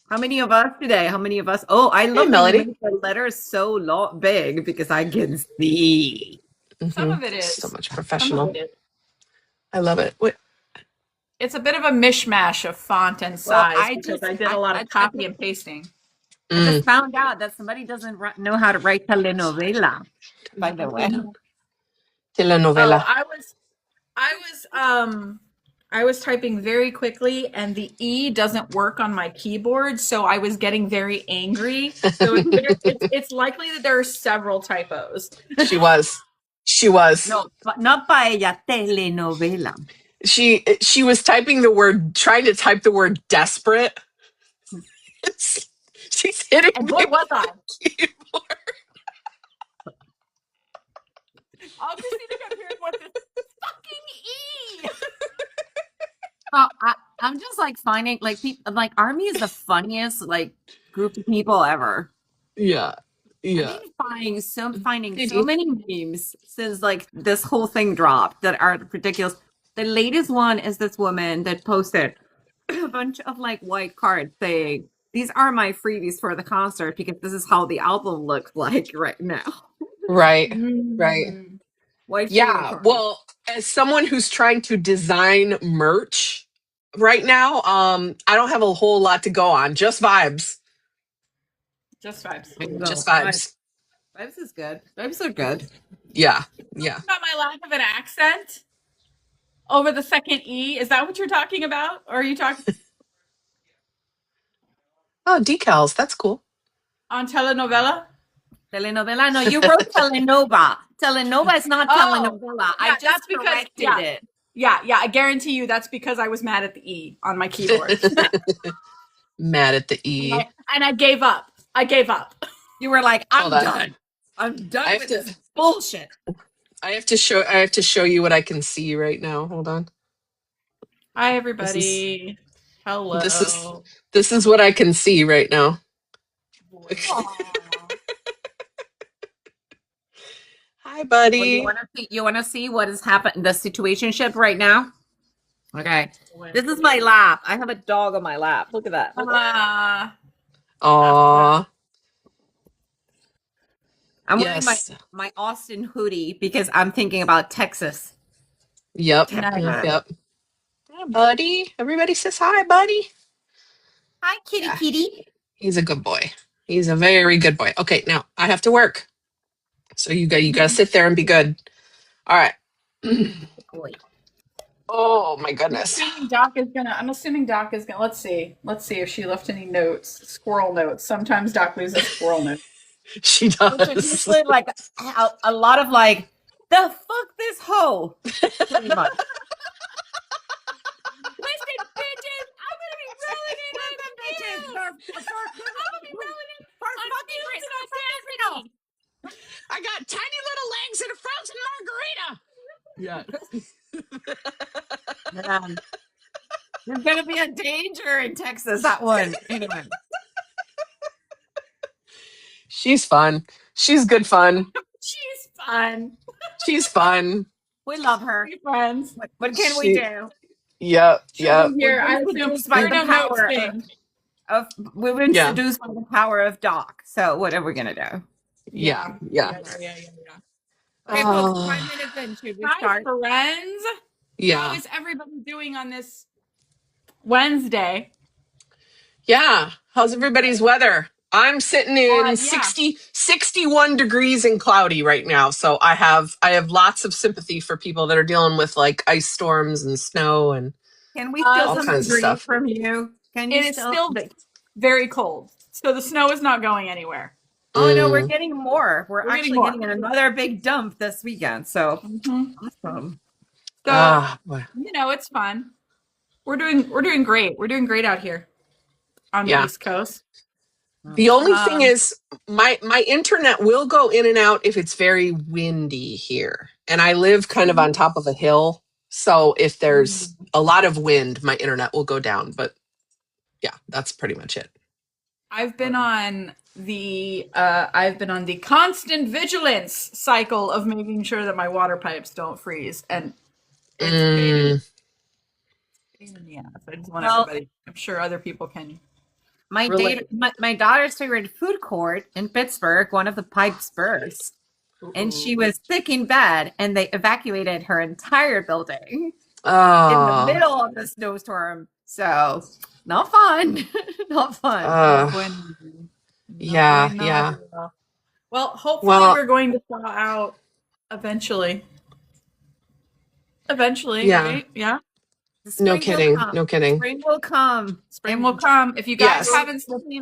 How many of us today? How many of us? Oh, I Hey, love that you Melody. made the letters so big because I can see. Some of it So is. much Some of professional. it is. I love it. Wait, It's a bit of a mishmash of font and Well, size because I did a lot of copy and pasting. I just mm, found out that somebody doesn't know how to write telenovela, by the way. Oh, telenovela. I was typing very quickly and the E doesn't work on my keyboard, so I was getting very angry. So it's likely that there are several typos. She was. She was. No, but not paella, telenovela. She was typing the word, trying to type the word desperate. She's hitting And me boy, was I. with the keyboard. All Christina kept hearing was this fucking E. Oh, I'm just like finding like people like Army is the funniest like group of people ever. Yeah. I've Yeah. been finding Did so you? many memes since like this whole thing dropped that are ridiculous. The latest one is this woman that posted a bunch of like white cards saying, "These are my freebies for the concert because this is how the album looks like right now." Right. Right. White freedom Yeah. cards. Well, as someone who's trying to design merch right now, I don't have a whole lot to go on. Just vibes. Just vibes. There you Just go. vibes. Vibes is good. Vibes are good. Yeah. Yeah. About my lack of an accent over the second E. Is that what you're talking about? Or are you talking Oh, decals. That's cool. on telenovela? Telenovela. No, you wrote telenova. Telenova is not telenovela. I yeah, just that's because corrected it. yeah. I guarantee you that's because I was mad at the E on my keyboard. Mad at the E. And I gave up. I gave up. You were like, I'm Hold on. done. I'm done I have with to this bullshit. I have to show you what I can see right now. Hold on. Hi This is everybody. Hello. this is what I can see right now. Hi, Well, buddy. you wanna see what is happening the situationship right now? Okay. This is my lap. I have a dog on my lap. Look at that. Aw. I'm wearing Yes. my Austin hoodie because I'm thinking about Texas. Yep. Nice. Yep. Hi, buddy. Everybody says hi, buddy. Hi, kitty Yeah. kitty. He's a good boy. He's a very good boy. Okay, now I have to work. So you gotta sit there and be good. All right. Oh my goodness. I'm assuming Doc is gonna let's see. Let's see if she left any notes. Squirrel notes. Sometimes Doc loses squirrel notes. She Which is does. usually like a lot of like, the fuck this hoe. Pretty much. Listen, bitches, I'm gonna be rolling in on the bitches. I'm gonna be rolling in for fucking I got tiny little legs and a frozen margarita. Yeah. There's gonna be a danger in Texas. That one. Anyway. She's fun. She's good fun. She's fun. She's fun. We love her. We're friends. What can we do? Yep. She'll Yep. be here. I We've been assume seduced by the no notes power thing. we've been Yeah. seduced by the power of Doc. So what are we gonna do? Yeah. Yeah. Okay, folks, 5 minutes in. Should we Hi, start? friends. How Yeah. is everybody doing on this Wednesday? Yeah. How's everybody's weather? I'm sitting in Yeah. 61 degrees and cloudy right now. So I have lots of sympathy for people that are dealing with like ice storms and snow and Can we still all kinds of stuff. from you? Can you It is still very cold. So the snow is not going anywhere. Oh no, we're getting more. We're getting actually more. getting another big dump this weekend. So awesome. So boy. you know, it's fun. We're doing great. We're doing great out here on the East Coast. The only thing is my internet will go in and out if it's very windy here. And I live kind of on top of a hill. So if there's a lot of wind, my internet will go down. But yeah, that's pretty much it. I've been on the constant vigilance cycle of making sure that my water pipes don't freeze, and it's pain in the ass. I just want everybody. I'm sure other people can. my Really? my daughter's favorite food court in Pittsburgh, one of the pipes burst, and she was sick in bed, and they evacuated her entire building in the Oh, middle of the snowstorm. So not fun. Not fun. No uh, bueno. No yeah, bueno. yeah. Well, hopefully Well, we're going to thaw out eventually. Eventually, yeah, right? Yeah. The no spring will kidding, come. no kidding. Spring will come. Spring And will come. If you guys Yes. haven't seen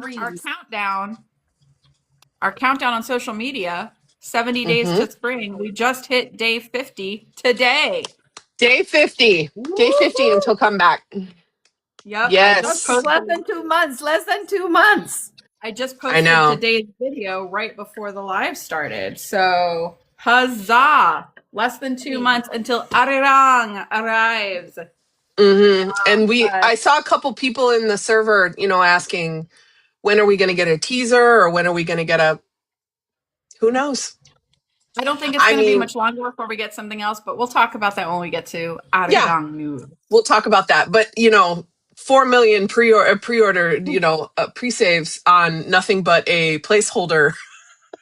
our countdown on social media, 70 days Mm-hmm. to spring. We just hit day 50 today. Day 50. Day 50 until come back. Yep. Yes. less than 2 months. Less than 2 months. I just I posted know. today's video right before the live started. So, huzzah! Less than 2 months until Arirang arrives. Mm-hmm. And but- I saw a couple people in the server, asking, when are we going to get a teaser or when are we going to get who knows? I don't think it's going to be much longer before we get something else, but we'll talk about that when we get to Arirang news. We'll talk about that. But, 4 million pre-order, pre-saves on nothing but a placeholder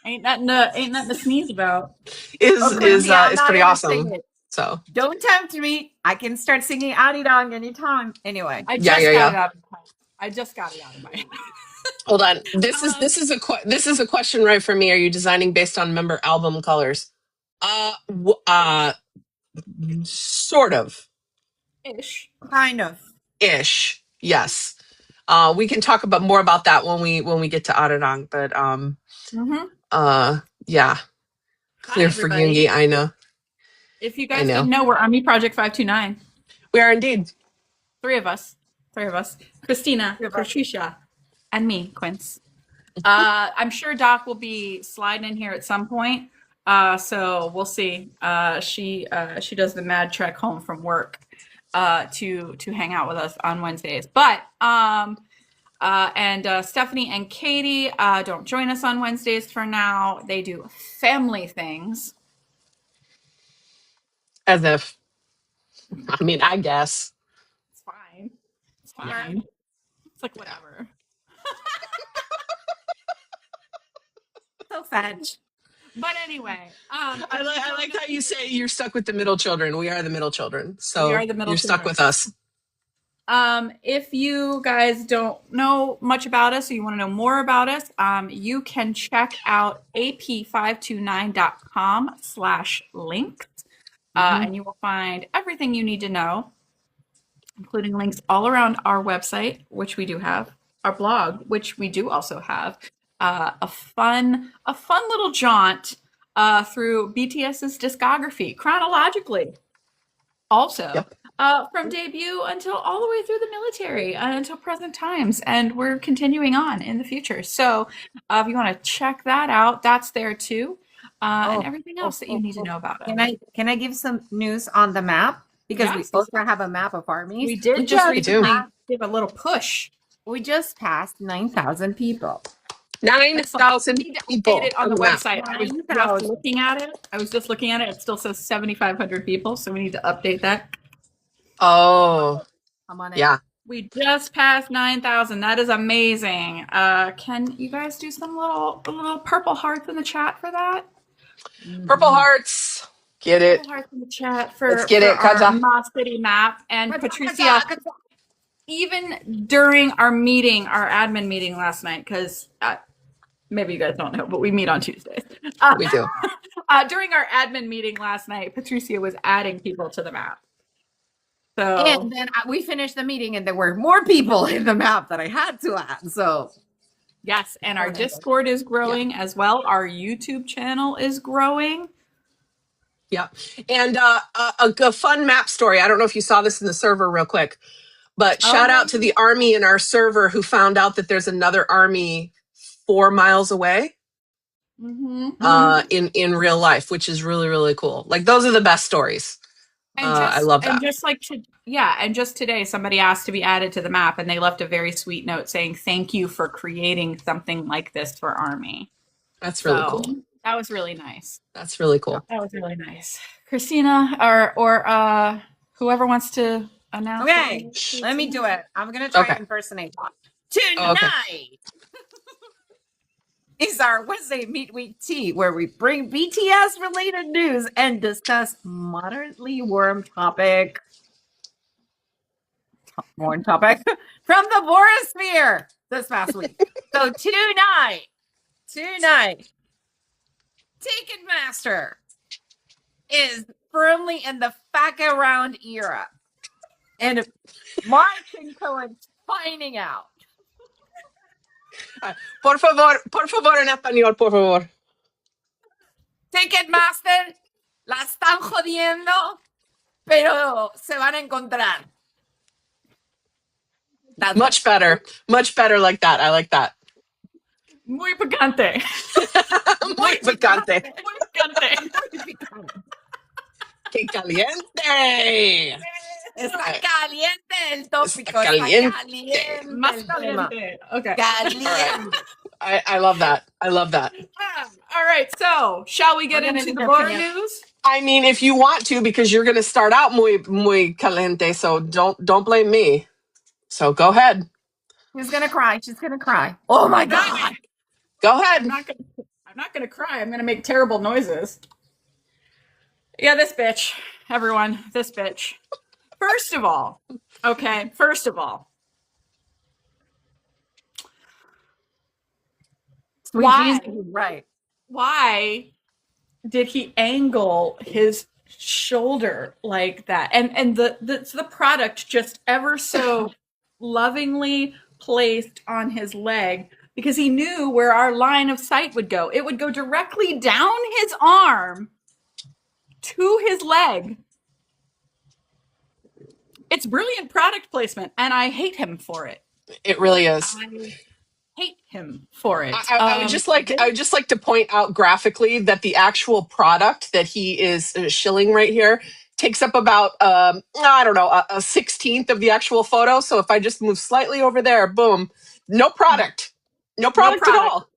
Ain't nothing to sneeze about. is pretty awesome. It. So don't tempt me. I can start singing Arirang anytime. Anyway, I just got it out of my head. Hold on. This is a question right for me. Are you designing based on member album colors? Sort of. Ish. kind of. Ish. Yes. We can talk more about that when we get to Arirang, but yeah. Clear for everybody. Yoongi, I know. If you guys didn't know, we're Army Project 529. We are indeed. Three of us. Christina, Patricia, and me, Quince. I'm sure Doc will be sliding in here at some point. So we'll see. She does the mad trek home from work to hang out with us on Wednesdays. But Stephanie and Katie don't join us on Wednesdays for now. They do family things. As if, I guess. It's fine. It's fine. It's like whatever. So fetch. But anyway, I like how you say you're stuck with the middle children. We are the middle children. So We are the middle you're stuck children. with us. If you guys don't know much about us or you want to know more about us, you can check out ap529.com/links. And you will find everything you need to know, including links all around our website, which we do have, our blog, which we do also have, a fun little jaunt through BTS's discography chronologically. Also, from debut until all the way through the military until present times, and we're continuing on in the future. So, if you want to check that out, that's there too. And everything else that you need to know about it. Can I give some news on the map? Because we also have a map of armies. We did just recently give a little push. We just passed 9,000 people. 9,000 people on the website. I was just looking at it. It still says 7,500 people, so we need to update that. Oh, I'm on it. Yeah. We just passed 9,000. That is amazing. Can you guys do some little purple hearts in the chat for that? Purple hearts. Get it. Purple hearts in the chat for Let's get it, our Kaja. Ma City map. And Patricia, even during our admin meeting last night, because maybe you guys don't know, but we meet on Tuesdays. We do. During our admin meeting last night, Patricia was adding people to the map. So, and then we finished the meeting and there were more people in the map that I had to add. So yes, and our Discord is growing as well. Our YouTube channel is growing. Yeah. And a fun map story. I don't know if you saw this in the server real quick, but shout out to the army in our server who found out that there's another army 4 miles away in real life, which is really, really cool. Like, those are the best stories. I love that. And just today, somebody asked to be added to the map, and they left a very sweet note saying, "Thank you for creating something like this for Army." That's really cool. That was really nice. That's really cool. That was really nice. Christina, or whoever wants to announce. Okay, let me do it. I'm gonna try to impersonate. Tonight is our Wednesday Midweek Tea, where we bring BTS related news and discuss moderately warm topic from the Borosphere this past week. So tonight, Ticketmaster is firmly in the fuck around era, and Martin Cohen's finding out. Por favor, en español, por favor. Ticketmaster la están jodiendo, pero se van a encontrar. That's Much better like that. I like that. Muy picante. Muy picante. Muy picante. Que caliente. Está caliente el tópico. Está caliente. Más caliente. Okay. Caliente. I love that. All right, so shall we get into the bar news? I mean, if you want to, because you're going to start out muy caliente, so don't blame me. So go ahead. She's gonna cry. Oh my god. Go ahead. I'm not gonna cry. I'm gonna make terrible noises. Yeah, this bitch, everyone, this bitch. First of all, why? Right. Why did he angle his shoulder like that? And the product just ever so lovingly placed on his leg, because he knew where our line of sight would go. It would go directly down his arm to his leg. It's brilliant product placement, and I hate him for it. It really is. I hate him for it. I would just like to point out graphically that the actual product that he is shilling right here takes up about I don't know, a 16th of the actual photo. So if I just move slightly over there, boom, no product at all.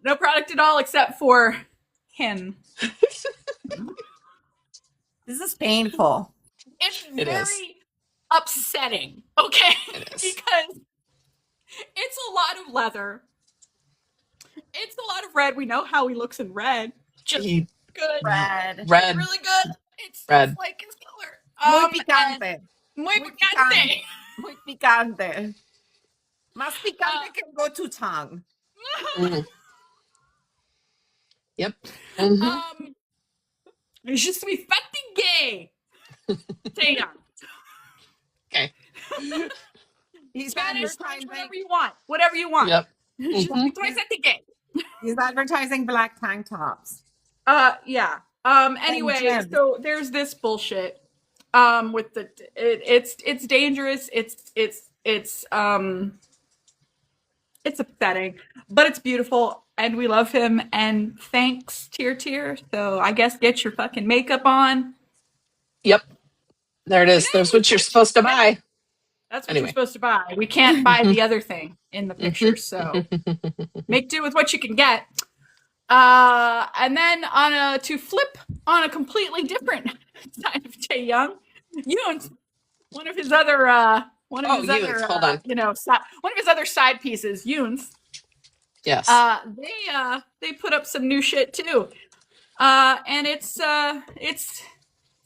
No product at all except for him. This is painful. It's very upsetting, okay? Because it's a lot of leather. It's a lot of red. We know how he looks in red. Just good. Red. Really good. It's red. Like his color. Muy picante. Muy picante. Muy picante. Más picante can go to tongue. Yep. Je suis fatigué. Taehyung. Okay. He's Spanish, advertising. whatever you want. Yep. Je suis très fatigué. He's advertising black tank tops. Yeah. Anyway, so there's this bullshit. With the it's dangerous. It's upsetting, but it's beautiful, and we love him. And thanks, Tier. So I guess get your fucking makeup on. Yep. There it is. There's what you're supposed to buy. That's what you're supposed to buy. We can't buy the other thing in the picture, so make do with what you can get. And then to flip on a completely different side of Taehyung, Yoon's one of his other hold on. One of his other side pieces, Yoon's. Yes. They put up some new shit too. And it's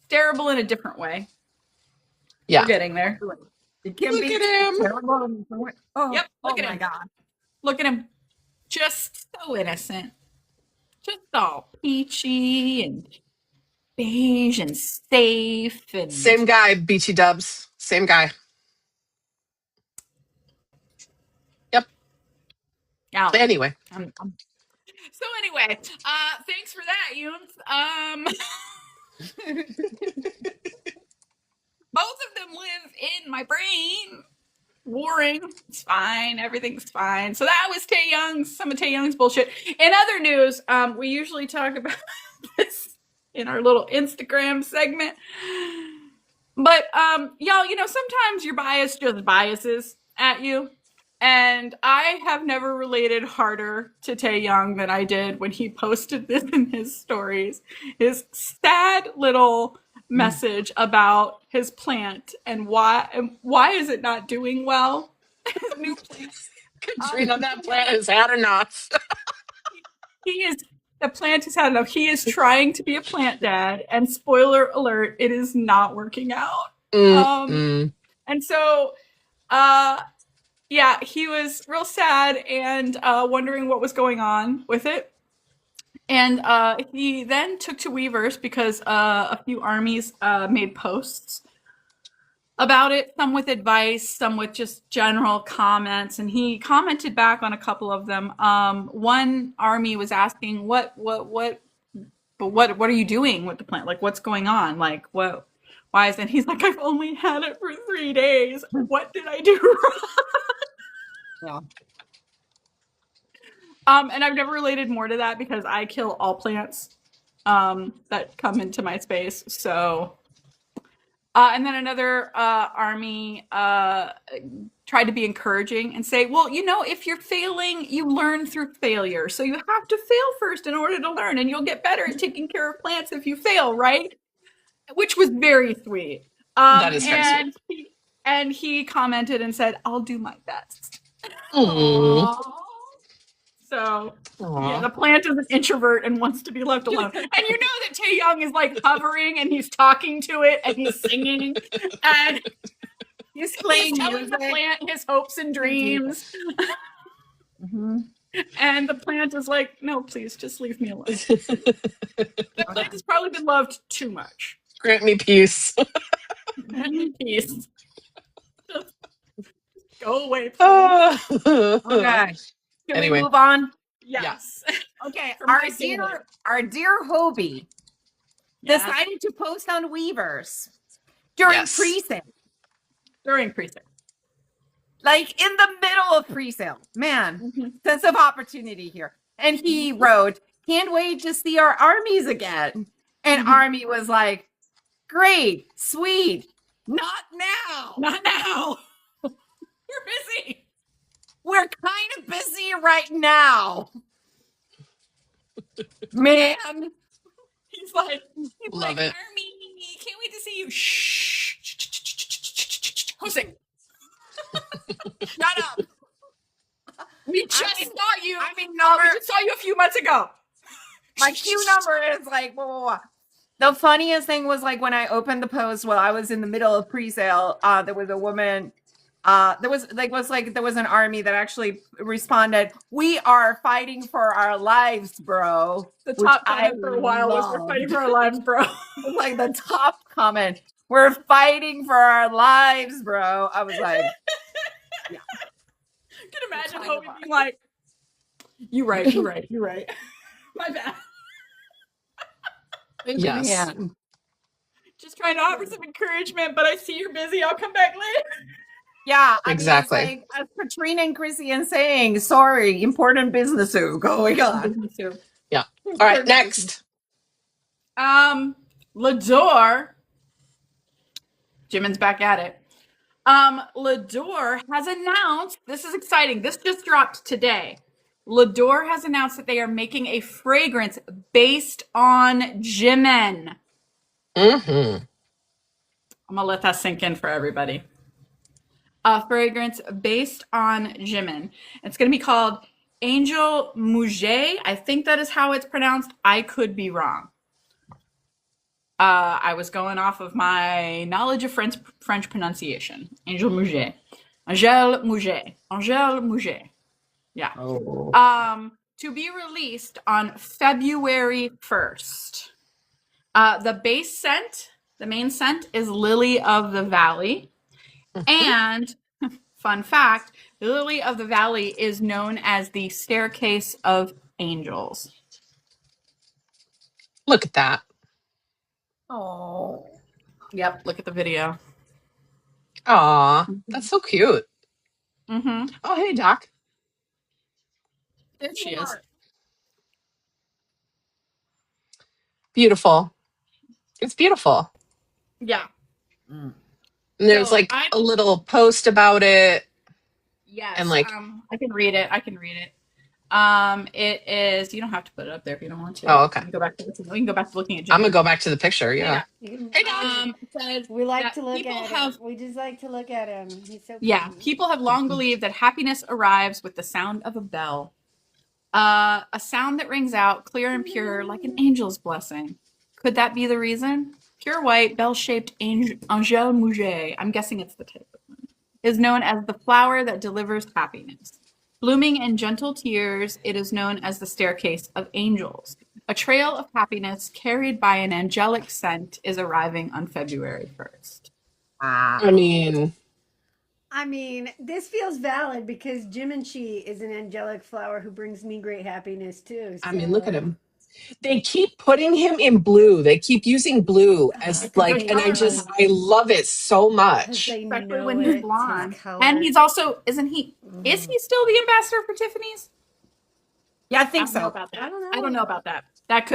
terrible in a different way. Yeah. We're getting there. It can Look be at him. terrible. Oh, yep. Look at him. My God. Look at him. Just so innocent. Just all peachy and beige and safe and Same guy, BT Dubs. Same guy. Yep. Yeah. Anyway. So anyway, thanks for that, Yoons. Both of them live in my brain. Warring. It's fine. Everything's fine. So that was some of Taehyung's bullshit. In other news, we usually talk about this in our little Instagram segment. But y'all, sometimes your bias just biases at you. And I have never related harder to Taehyung than I did when he posted this in his stories. His sad little message about his plant and why is it not doing well. His new plant. Katrina, that plant has had enough. The plant has had enough. He is trying to be a plant dad, and spoiler alert, it is not working out. And so, yeah, he was real sad and wondering what was going on with it. And he then took to Weverse because a few armies made posts about it, some with advice, some with just general comments, and he commented back on a couple of them. One army was asking, "What are you doing with the plant? Like, what's going on? Like, what? Why is it?" And he's like, "I've only had it for 3 days. What did I do wrong?" Yeah. And I've never related more to that because I kill all plants that come into my space. So. And then another army tried to be encouraging and say, well, if you're failing, you learn through failure. So you have to fail first in order to learn, and you'll get better at taking care of plants if you fail, right? Which was very sweet. That is very sweet. And he commented and said, I'll do my best. Aww. So, yeah, the plant is an introvert and wants to be left alone. And you know that Taehyung is like hovering and he's talking to it and he's singing and he's telling the plant his hopes and dreams. And the plant is like, no, please, just leave me alone. The plant has probably been loved too much. Grant me peace. Grant me peace. Just go away, please. Okay. Can Anyway. we move on? Yes. Okay. Our dear Hobie decided to post on Weverse during pre-sale. During pre-sale. Like in the middle of pre-sale. Man, sense of opportunity here. And he wrote, "Can't wait to see our armies again." And Army was like, "Great, sweet. Not now. Not now. You're busy. We're kind of busy right now." Man. He's like, Love it. Army, can't wait to see you. Shh. Jose. Shut up. We just saw you. I mean, we just saw you a few months ago. My queue number is like, blah, blah, blah. The funniest thing was like when I opened the post while I was in the middle of pre-sale, there was a woman. There was an army that actually responded, "We are fighting for our lives, bro." The top comment for a while was, "We're fighting for our lives, bro." It was like the top comment. "We're fighting for our lives, bro." I was like, yeah. I can imagine Hobie being like, "You're right. My bad." Yes. Just trying to offer some encouragement, but I see you're busy. I'll come back later. Yeah, exactly. I mean, as Katrina and Chrissy saying, sorry, important business going on. Yeah. All right, next. L'Adore. Jimin's back at it. L'Adore has announced, this is exciting, this just dropped today. L'Adore has announced that they are making a fragrance based on Jimin. I'm gonna let that sink in for everybody. A fragrance based on Jimin. It's gonna be called Angel Mouget. I think that is how it's pronounced. I could be wrong. I was going off of my knowledge of French pronunciation. Angel Mouget. Angel Mouget. Angel Mouget. Yeah. Oh. To be released on February 1st. The base scent, the main scent, is Lily of the Valley. And, fun fact, Lily of the Valley is known as the Staircase of Angels. Look at that. Oh. Yep, look at the video. Aw, that's so cute. Mm-hmm. Oh, hey, Doc. There she is. Beautiful. It's beautiful. Yeah. And there's So, like a little post about it. Yes. And like, I can read it. It is. You don't have to put it up there if you don't want to. Oh, okay. We can go back to looking at. I'm gonna go back to the picture. Yeah. Hey, Dad. Says We like that to look people at have. him. We just like to look at him. He's so Yeah, pretty. people have long believed that happiness arrives with the sound of a bell. A sound that rings out clear and pure like an angel's blessing. Could that be the reason? Pure white, bell-shaped angel mouget, I'm guessing it's the type of one, is known as the flower that delivers happiness. Blooming in gentle tears, it is known as the staircase of angels. A trail of happiness carried by an angelic scent is arriving on February 1st. I mean, this feels valid because Jimin is an angelic flower who brings me great happiness too. I mean, look at him. They keep putting him in blue. They keep using blue as like, and I love it so much. Especially when he's blonde. And he's also, is he still the ambassador for Tiffany's? Yeah, I think so. I don't know about that. That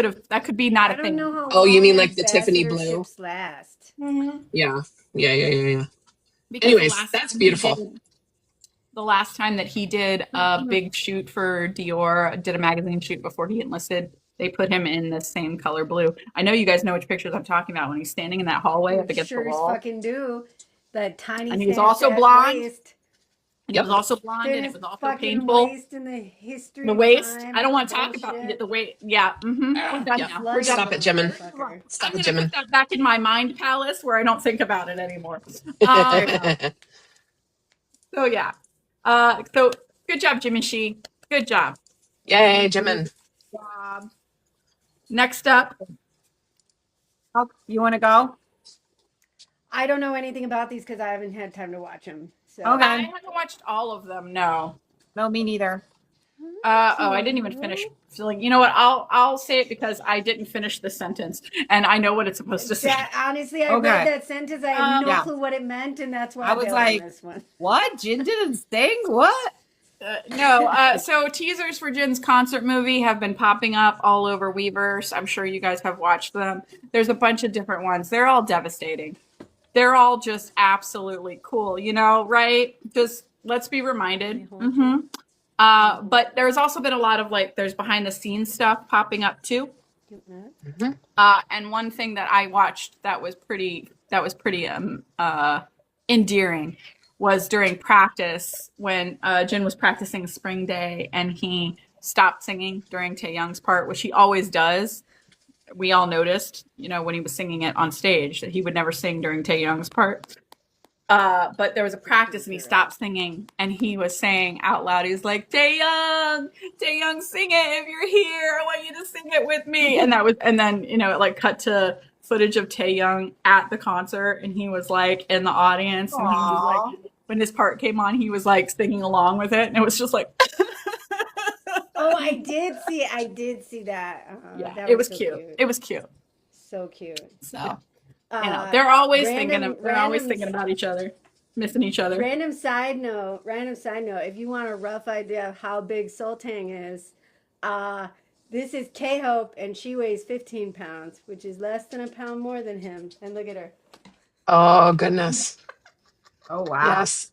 could be not a thing. Oh, you mean like the Tiffany blue? Last. Mm-hmm. Yeah. Because anyways, that's beautiful. The last time that he did a big shoot for Dior, did a magazine shoot before he enlisted, they put him in the same color blue. I know you guys know which pictures I'm talking about when he's standing in that hallway up against the wall. Sure fucking do. That tiny. And he was also blonde. Waist. And it was also blonde, and it was also painful. Waist in the history. The waist. I don't want to talk about the waist. Yeah. Mm-hmm. We're done now. Stop it, Jimin. Stop it, Jimin. Put that back in my mind palace where I don't think about it anymore. So yeah. So good job, Jimin. Good job. Yay, Jimin. Next up. Oh, you want to go? I don't know anything about these because I haven't had time to watch them. So. Okay. I haven't watched all of them. No, me neither. I didn't even finish. Feeling, you know what? I'll say it because I didn't finish the sentence, and I know what it's supposed to say. Honestly, I read that sentence. I had no clue what it meant, and that's why I was like, on this one. "What? Jin didn't sing? What?" No. So teasers for Jin's concert movie have been popping up all over Weverse. I'm sure you guys have watched them. There's a bunch of different ones. They're all devastating. They're all just absolutely cool, right? Just let's be reminded. Mm-hmm. But there's also been a lot of there's behind the scenes stuff popping up too. Mm-hmm. And one thing that I watched that was pretty endearing was during practice when Jin was practicing Spring Day and he stopped singing during Taehyung's part, which he always does. We all noticed, when he was singing it on stage, that he would never sing during Taehyung's part. But there was a practice and he stopped singing and he was saying out loud, he was like, Taehyung, sing it if you're here. I want you to sing it with me. And then, it cut to footage of Taehyung at the concert and he was in the audience. And he was when his part came on, he was singing along with it. And it was just Oh, I did see that. Yeah, that it was so cute. It was cute. So cute. So, they're always thinking about each other, missing each other. Random side note, if you want a rough idea of how big Sultang is, this is K-Hope and she weighs 15 pounds, which is less than a pound more than him. And look at her. Oh, goodness. Oh, wow. Yes.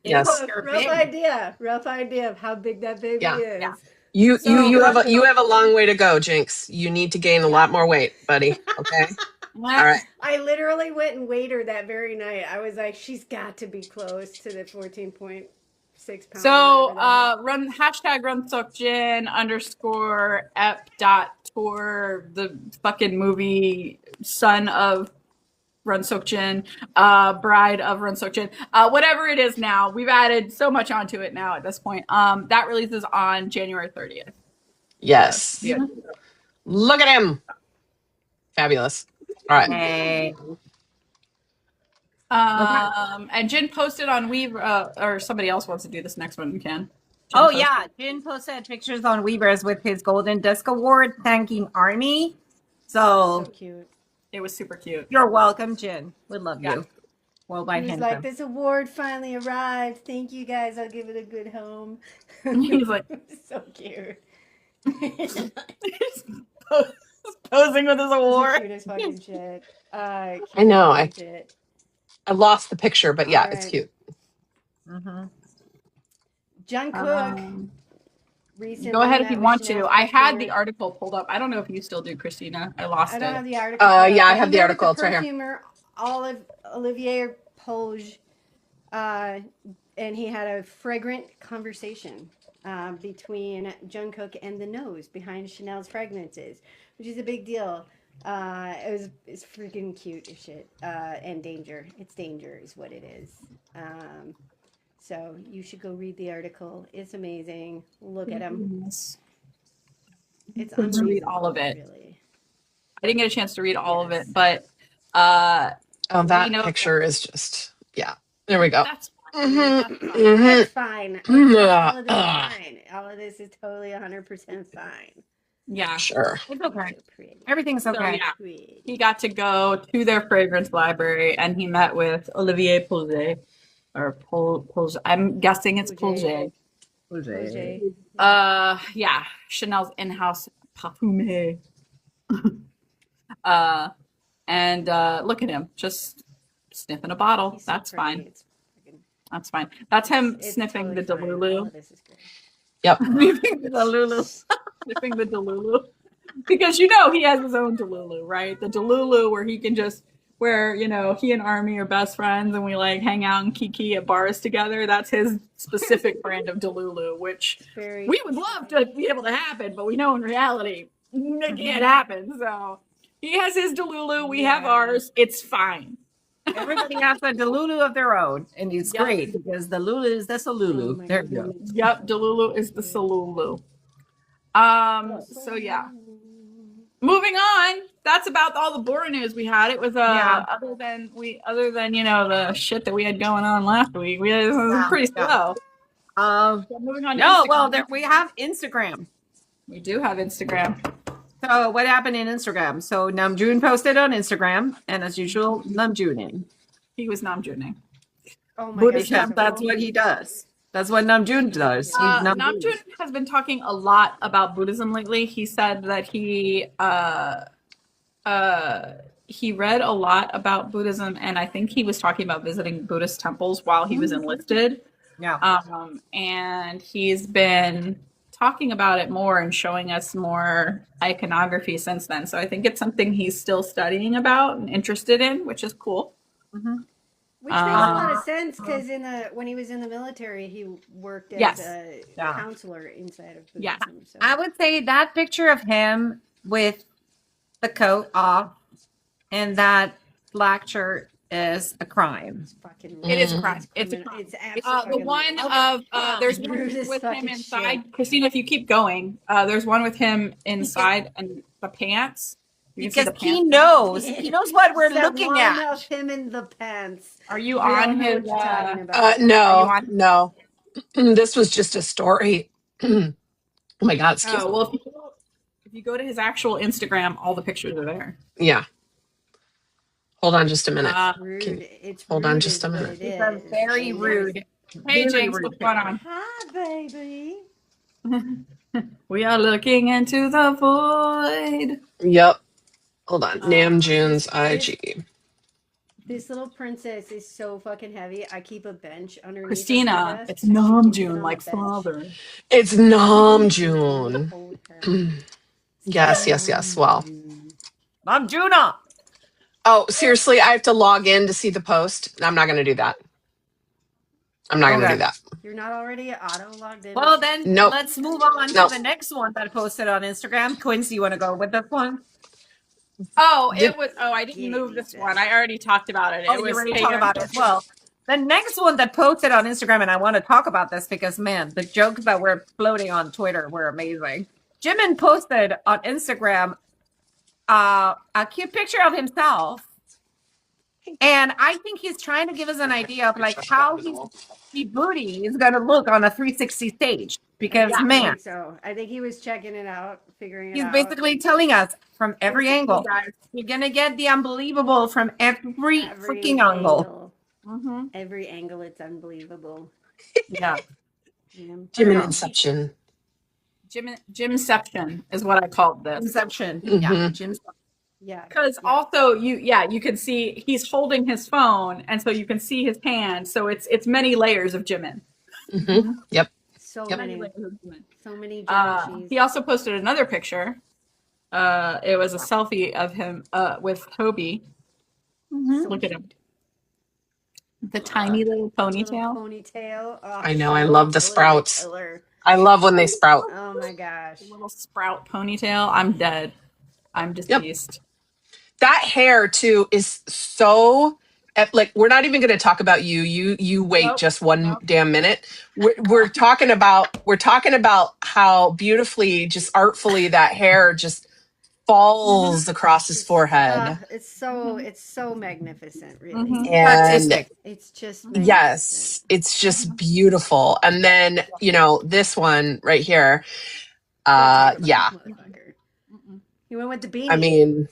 Yes. Rough idea of how big that baby is. Yeah. You have a long way to go, Jinx. You need to gain a lot more weight, buddy. Okay. All right. I literally went and weighed her that very night. I was like, she's got to be close to the 14.6 pounds. So run Seokjin _ ep.tour, the fucking movie son of Run Seokjin, bride of Run Seokjin, whatever it is now. We've added so much onto it now at this point. That releases on January 30th. Yes. Yeah. Look at him. Fabulous. All right. Hey. And Jin posted on or somebody else wants to do this next one. You can. Jin posted pictures on Weverse with his Golden Disc Award thanking ARMY. So cute. It was super cute. You're welcome, Jin. We love you. Worldwide He's Handsome. like, this award finally arrived. Thank you guys. I'll give it a good home. He's like, so cute. Posing with his award. Cute as fucking shit. I know. I lost the picture, but yeah, it's cute. Jung Kook. recently Go ahead if met you with want to. Chanel's I had perfumer. the article pulled up. I don't know if you still do, Christina. I lost I don't it. have the article. Yeah, I But have he the met with article. It's right here. perfumer Olivier Polge, and he had a fragrant conversation between Jung Kook and the nose behind Chanel's fragrances, which is a big deal. It's freaking cute as shit, and danger. It's danger is what it is. So you should go read the article. It's amazing. Look at him. Yes. It's To read unbelievable. all of it. Really. I didn't get a chance to read all of Yes. it, but Oh, we that know picture is just, yeah. There we go. that's That's fine. All of this is fine. All of this is totally 100% fine. yeah. Sure. It's okay. So pretty. Everything's So okay. yeah, Pretty. he got to go to their fragrance library and he met with Olivier Polge or Polge. I'm guessing it's Polge. Polge. Yeah, Chanel's in-house perfumer. And look at him, just sniffing a bottle. He's so That's pretty. fine. It's freaking- That's fine. That's him it's sniffing totally the fine. All Delulu. of this is great. Yep. Sniffing the Delulu. Sniffing the Delulu. Because you know he has his own Delulu, right? The Delulu where he can just where, you know, he and Army are best friends and we like hang out and kiki at bars together. That's his specific brand of Delulu, which Very we would love to be able to happen, but we know in reality it can't happen. So he has his Delulu, we have ours. It's fine. Everybody has a Delulu of their own, and it's Yep. great because the Lulu is the Salulu. Oh my there you go. goodness. Yep, Delulu is the Salulu. So yeah. Moving on. That's about all the boring news we had. It was Yeah. other than you know the shit that we had going on last week. It was pretty slow. So moving on. To No, Instagram. well, we have Instagram. We do have Instagram. So what happened in Instagram? So Namjoon posted on Instagram, and as usual, Namjooning. He was Namjooning. Oh my Buddhism, gosh. that's what he does. That's what Namjoon does. He's Namjoon has been talking a lot about Buddhism lately. He said that he read a lot about Buddhism, and I think he was talking about visiting Buddhist temples while he was enlisted. Yeah. And he's been talking about it more and showing us more iconography since then. So I think it's something he's still studying about and interested in, which is cool. Mm-hmm. Which makes a lot of sense because when he was in the military, he worked as a counselor inside of Buddhism. Yeah. So. I would say that picture of him with the coat off and that black shirt is a crime. It's fucking It is a crime. It's a crime. It's absolutely The one of there's one Rude as with him fucking inside. shit. Christina, if you keep going, there's one with him inside and the pants. You can see Because the he pants. knows. He knows what we're That looking one at. of him in the pants. Are you We all on know his? what you're talking about. Are you No, on- no. This was just a story. Oh my God, excuse me. Well, if you go to his actual Instagram, all the pictures are there. Yeah. Hold on just a minute. Rude. It's hold rude on just is a what minute. it It's is. very rude. Hey, Very James, rude what's going on? Hi, baby. We are looking into the void. Yep. Hold on. Namjoon's IG. This little princess is so fucking heavy. I keep a bench underneath. Christina, her desk. it's She can sit Namjoon, on like the bench. father. It's Namjoon. Hold her. Yes. Well. Namjoona. Oh, seriously, I have to log in to see the post. I'm not going to do that. I'm not going to do that. You're not already auto logged in. Well, then Nope. let's move on Nope. to the next one that I posted on Instagram. Quincy, you want to go with this one? Oh, Did- it was. Oh, I didn't Yeah, move you this said. one. I already talked about it. Oh, It you was already talked Taehyung. about it as well. The next one that posted on Instagram, and I want to talk about this because, man, the jokes that were floating on Twitter were amazing. Jimin posted on Instagram a cute picture of himself. And I think he's trying to give us an idea of like how his booty is going to look on a 360 stage. Because, I man, think so. I think he was checking it out, figuring it he's out. basically telling us from every angle. You're going to get the unbelievable from every freaking angle. Mm-hmm. Every angle, it's unbelievable. Yeah. Jimin Inception. Jimception is what I called this. Inception. Mhm. Yeah. Jim's. Yeah. Because also you can see he's holding his phone, and so you can see his hand. So it's many layers of Jimin. Yep. So Yep. many, layers of Jimin. so many Jimin He cheese. also posted another picture. It was a selfie of him with HYBE. Mhm. Look at him. The tiny little ponytail. Little ponytail. Oh, I know. I love the killer, sprouts. killer. I love when they sprout. Oh my gosh. The little sprout ponytail. I'm dead. I'm deceased. That hair too is so like we're not even going to talk about you. You wait Nope. just one Nope. damn minute. We're talking about how beautifully, just artfully that hair just falls across his forehead. It's so magnificent, really. Mhm. And Artistic. It's just yes, it's just beautiful. And then, this one right here. Yeah. Motherfucker. He went with the beanie. I mean,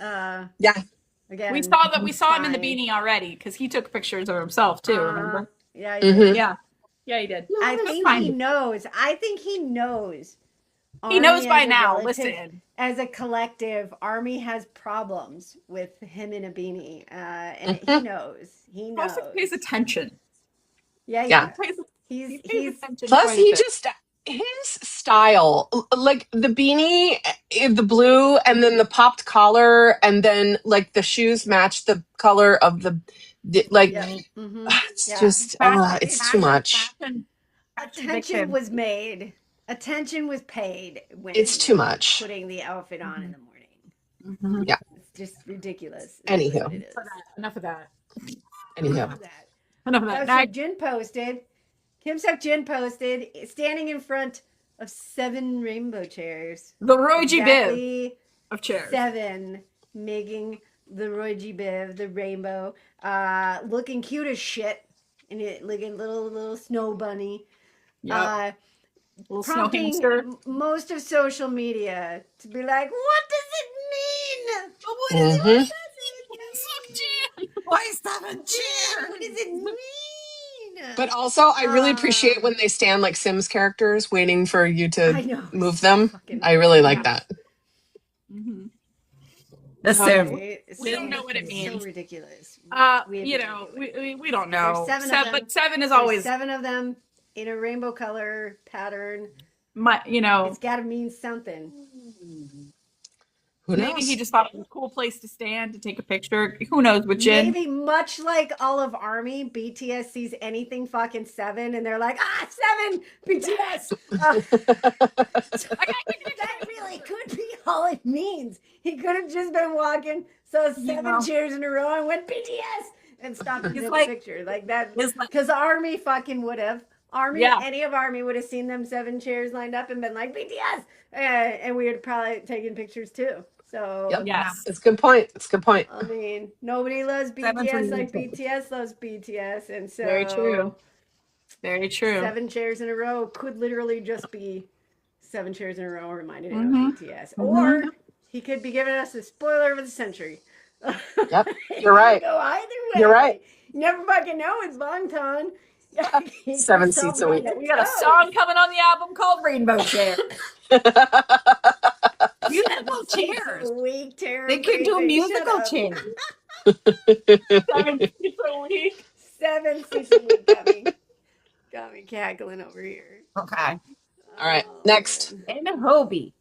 yeah. Again, We saw him in the beanie already because he took pictures of himself too. Remember? Yeah, Mhm. Yeah, he did. I That's think fine. he knows. I think he knows. He knows Army by as a now. relative- Listen, As a collective, Army has problems with him in a beanie, and he knows. He knows. also pays attention. Yeah, Yeah. He pays he's attention. Plus, quite a he bit. just his style, like the beanie, the blue, and then the popped collar, and then like the shoes match the color of the like. It's just, it's too much. Attention was made. Attention was paid when It's too much. putting the outfit on in the morning. Mhm. Yeah. It's just ridiculous. Anywho. What it is. Enough of that. Anyhow, Enough of that. Kim Seokjin posted standing in front of 7 rainbow chairs. The Roji Biv Exactly of chairs. 7, making the Roji Biv, the rainbow, looking cute as shit, and it looking little snow bunny. Yep. Little snow Prompting hamster. most of social media to be like, what does it mean? What Mhm. Why 7 chairs? What does it mean? But also, I really appreciate when they stand like Sims characters, waiting for you I to know. move them. I really like that. Mm-hmm. The Sim. We don't know what it means. So ridiculous. We don't know. There's 7 of them. But 7 is There's always 7 of them in a rainbow color pattern. It's got to mean something. Who knows? Maybe he just thought it was a cool place to stand to take a picture. Who knows with Jin? Maybe much like all of Army, BTS sees anything fucking 7 and they're like, 7 BTS. That really could be all it means. He could have just been walking, saw 7 chairs in a row and went BTS and stopped and took a picture like that. Because Army fucking would have. Any of Army would have seen them 7 chairs lined up and been like BTS, and we would probably taken pictures too. So Yes, it's a good point. It's a good point. I mean, nobody loves BTS like BTS loves BTS, and so very true. Very true. 7 chairs in a row could literally just be 7 chairs in a row reminding him of BTS, or he could be giving us a spoiler of the century. Yep, you're right. Go either way. You're right. You never fucking know. It's Bangtan. 7 seats a week. We got a song coming on the album called Rainbow Chair. Musical chairs. Week, They can do musical chairs. 7 seats a week. 7 seats a week. Got me cackling over here. Okay. All right, next. And a HYBE.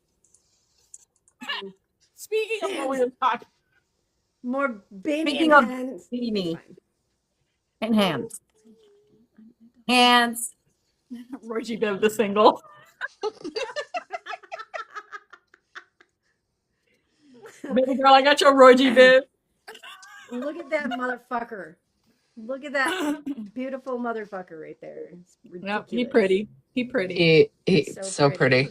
Speaking of what we were talking, More beanie Speaking and of hands. beanie. And hands. Hands. Roji Biv the single. Baby girl, I got your Roji Biv. Look at that motherfucker. Look at that beautiful motherfucker right there. It's ridiculous. Yep, he pretty. He pretty. He's so pretty.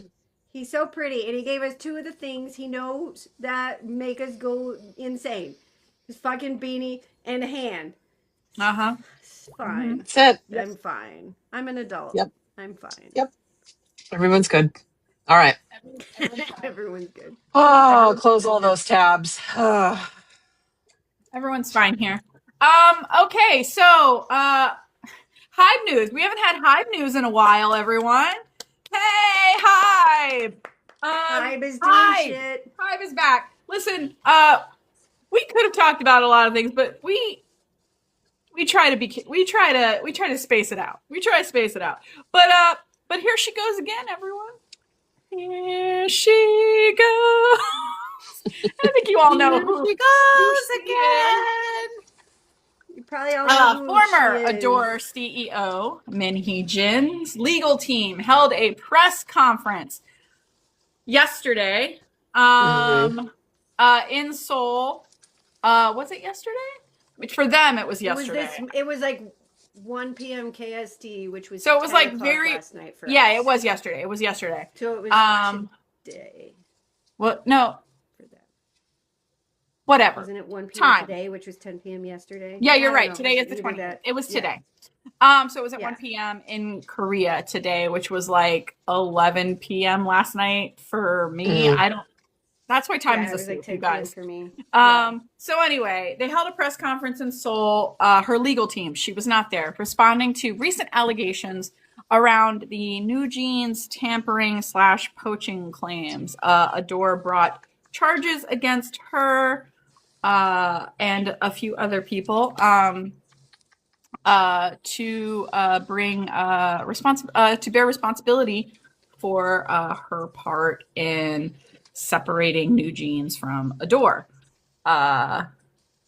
He's so pretty, and he gave us 2 of the things he knows that make us go insane. His fucking beanie and a hand. Uh-huh. It's fine. That's it. I'm fine. I'm an adult. Yep. I'm fine. Yep. Everyone's good. All right. Everyone's good. Oh, close all those tabs. Everyone's fine here. Okay, so HYBE news. We haven't had HYBE news in a while, everyone. Hey, HYBE! HYBE is doing shit. HYBE is back. Listen, we could have talked about a lot of things, but we try to space it out. We try to space it out. But But here she goes again, everyone. Here she goes. I think you all know who she who goes she is. again. You probably all know who Former she is. ADOR CEO Min Hee-jin's legal team held a press conference yesterday in Seoul. Was it yesterday? For them, it was yesterday. It was like 1 p.m. KST, which was So it was 10 like o'clock very last night for yeah. us. It was yesterday. It was yesterday. So it was today Well, no, for them. whatever. Wasn't it 1 p.m. Time. today, which was 10 p.m. yesterday? Yeah, you're I don't right. know. Today is the Either 20th. that- It was yeah. today. So it was at Yeah. 1 p.m. in Korea today, which was like 11 p.m. last night for me. I don't. That's why time Yeah, is it was asleep, like 10 you p.m. guys. for me. So anyway, they held a press conference in Seoul. Her legal team, she was not there, responding to recent allegations around the New Jeans tampering / poaching claims. ADOR brought charges against her and a few other people to bear responsibility for her part in separating New Jeans from ADOR.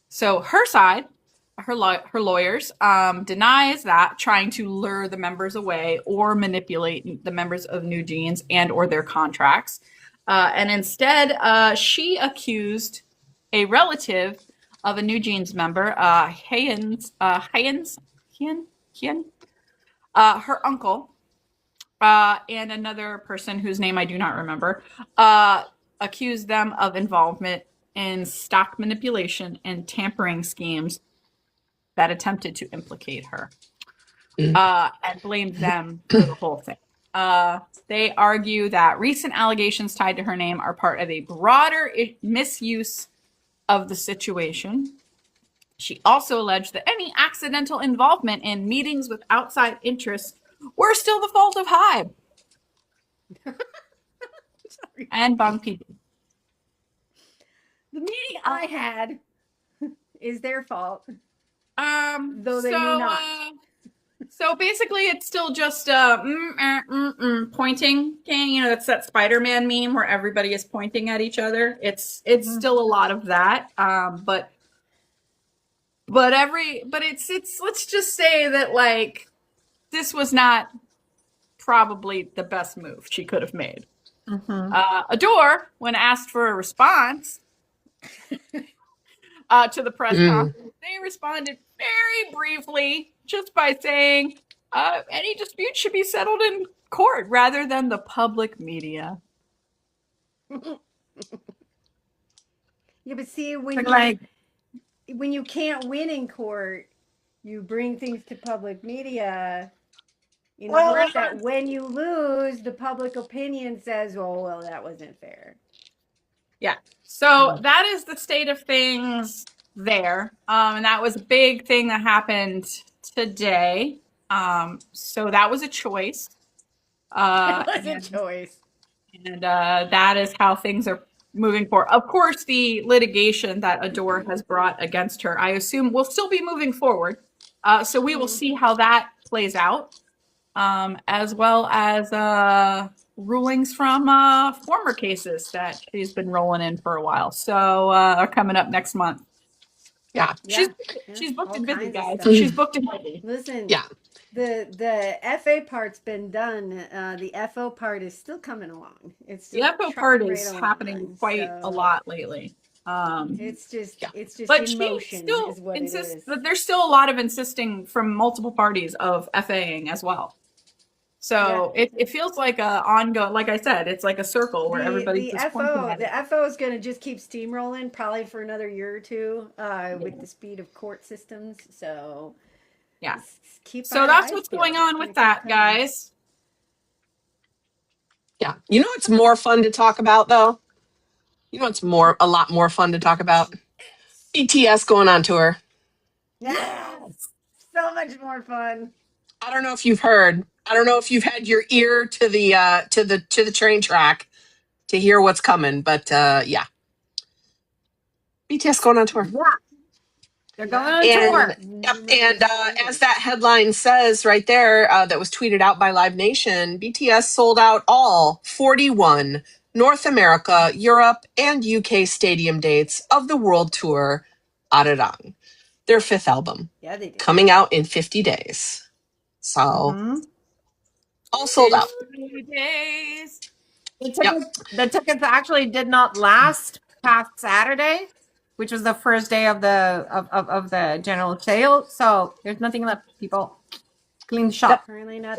So her side, her lawyers denies that, trying to lure the members away or manipulate the members of New Jeans and or their contracts. And instead, she accused a relative of a New Jeans member, Hyun, her uncle, and another person whose name I do not remember, accused them of involvement in stock manipulation and tampering schemes that attempted to implicate her, and blamed them for the whole thing. They argue that recent allegations tied to her name are part of a broader misuse of the situation. She also alleged that any accidental involvement in meetings with outside interests were still the fault of HYBE and Bang PD. The meeting I had is their fault. Though they knew not. So basically, it's still just pointing. Okay, you know, that's that Spider-Man meme where everybody is pointing at each other. It's still a lot of that. But it's let's just say that like this was not probably the best move she could have made. ADOR, when asked for a response to the press conference, they responded very briefly, just by saying any dispute should be settled in court rather than the public media. Yeah, but see, when you can't win in court, you bring things to public media. In hopes that when you lose, the public opinion says, "Oh, well, that wasn't fair." Yeah. So that is the state of things there. And that was a big thing that happened today. So that was a choice. It was a choice. And that is how things are moving forward. Of course, the litigation that ADOR has brought against her, I assume, will still be moving forward. So we will see how that plays out, as well as rulings from former cases that she's been rolling in for a while. So are coming up next month. Yeah. She's booked and busy, guys. She's booked and busy. Listen, Yeah. The FA part's been done. The FO part is still coming along. It's The FO part is happening quite a lot lately. It's just but emotion she still is what insists it is. that there's still a lot of insisting from multiple parties of FAing as well. So it feels like a ongoing, like I said, it's like a circle where everybody's just pointing at it. The FO is going to just keep steamrolling probably for another year or two with the speed of court systems. So yeah, so that's what's going on with that, guys. Yeah, you know what's more fun to talk about though? You know what's a lot more fun to talk about? BTS going on tour. Yes, so much more fun. I don't know if you've heard. I don't know if you've had your ear to the train track to hear what's coming, but yeah. BTS going on tour. Yeah. They're going on And tour. yep, and as that headline says right there, that was tweeted out by Live Nation, BTS sold out all 41 North America, Europe, and UK stadium dates of the world tour ARIRANG, their 5th album, Yeah, they did. coming out in 50 days. So all sold out. 50 days. The Yep. tickets actually did not last past Saturday, which was the first day of the general sale. So there's nothing left. People clean shop. Currently not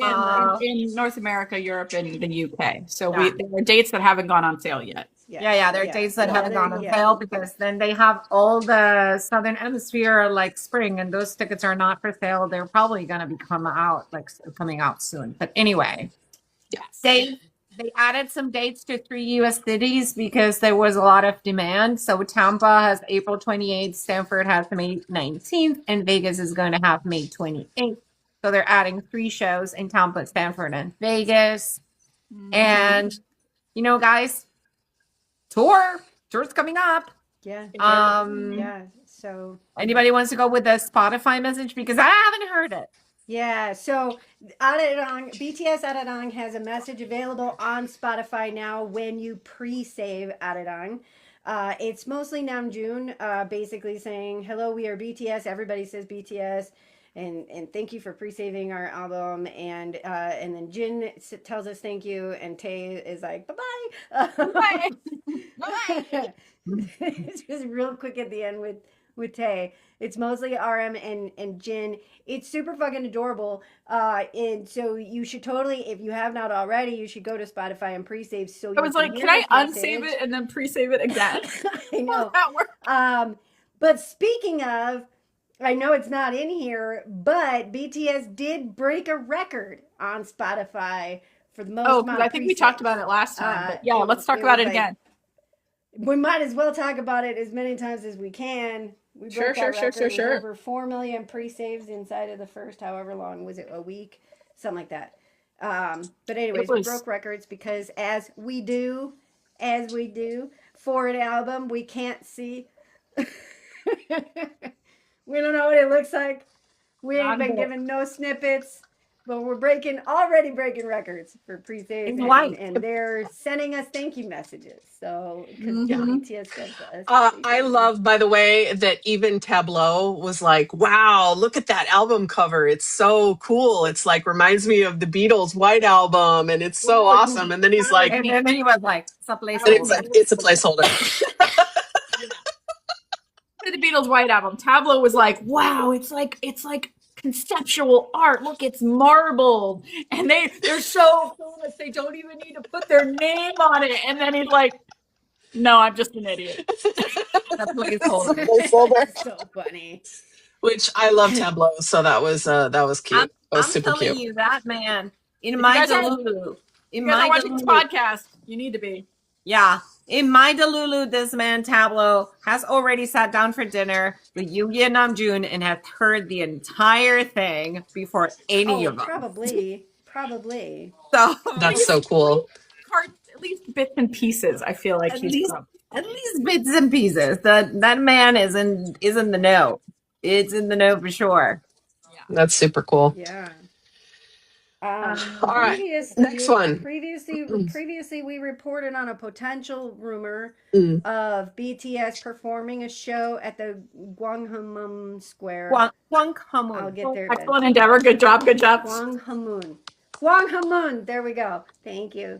in North America, Europe, and the UK. So there are dates that haven't gone on sale yet. Yeah, there are dates that haven't gone on sale because then they have all the Southern Hemisphere like spring, and those tickets are not for sale. They're probably gonna be coming out soon. But anyway, they added some dates to 3 U.S. cities because there was a lot of demand. So Tampa has April 28th, Stanford has May 19th, and Vegas is going to have May 28th. So they're adding 3 shows in Tampa, Stanford, and Vegas. And guys, tour's coming up. Yeah. So anybody wants to go with the Spotify message because I haven't heard it. Yeah, so BTS ARIRANG has a message available on Spotify now when you pre-save ARIRANG. It's mostly Namjoon basically saying, hello, we are BTS. Everybody says BTS. And thank you for pre-saving our album. And then Jin tells us thank you. And Tae is like, bye-bye. Bye. Bye. It's just real quick at the end with Tae. It's mostly RM and Jin. It's super fucking adorable. And so you should totally, if you have not already, you should go to Spotify and pre-save. So I was like, can I unsave it and then pre-save it again? I know. That work? But speaking of, I know it's not in here, but BTS did break a record on Spotify for the most amount of I think we talked about it last time. But let's talk about it again. We might as well talk about it as many times as we can. We broke that record. Over 4 million pre-saves inside of the first, however long was it, a week, something like that. But anyways, we broke records because as we do for an album, we can't see. We don't know what it looks like. We ain't been given no snippets. But we're already breaking records for pre-saves, and they're sending us thank you messages. So, because BTS sent us. I love, by the way, that even Tableau was like, wow, look at that album cover. It's so cool. It's like, reminds me of the Beatles' White Album, and it's so awesome. And then he's like, and then he was like, it's a placeholder. It's a placeholder. The Beatles' White Album. Tableau was like, wow, it's like conceptual art. Look, it's marbled, and they're so foolish. They don't even need to put their name on it. And then he's like, "No, I'm just an idiot." That's placeholder. So funny. Which I love Tableau, so that was cute. That was super cute. I'm telling you, that man in my Delulu. If you guys are watching this podcast, you need to be. Yeah. In my Delulu, this man Tableau has already sat down for dinner with Yoongi and Namjoon and has heard the entire thing before any of them. Probably. So that's so cool. At least bits and pieces. I feel like at least bits and pieces. That man is in the know. It's in the know for sure. Yeah. That's super cool. Yeah. All right. Next one. Previously, we reported on a potential rumor of BTS performing a show at the Gwanghwamun Square. Gwanghwamun. I'll get there. Excellent endeavor. Good job. Gwanghwamun. There we go. Thank you.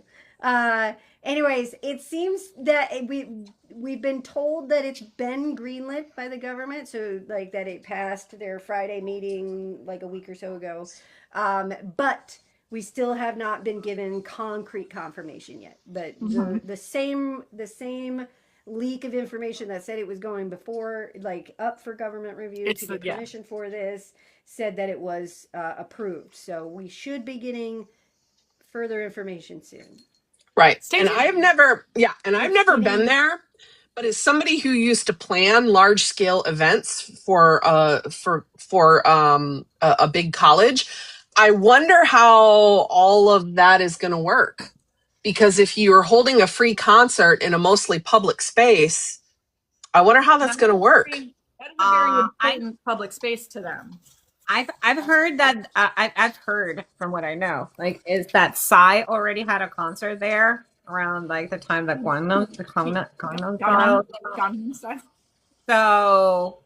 Anyways, it seems that we've been told that it's been greenlit by the government, so like that it passed their Friday meeting like a week or so ago. But we still have not been given concrete confirmation yet. But the same leak of information that said it was going before, like up for government review to get permission for this, said that it was approved. So we should be getting further information soon. Right. And I've never been there, but as somebody who used to plan large scale events for a big college, I wonder how all of that is going to work. Because if you're holding a free concert in a mostly public space, I wonder how that's going to work. That is a very I important public space to them. I've heard that I've heard from what I know, like, is that Psy already had a concert there around like the time that Gangnam Style. Gangnam Style.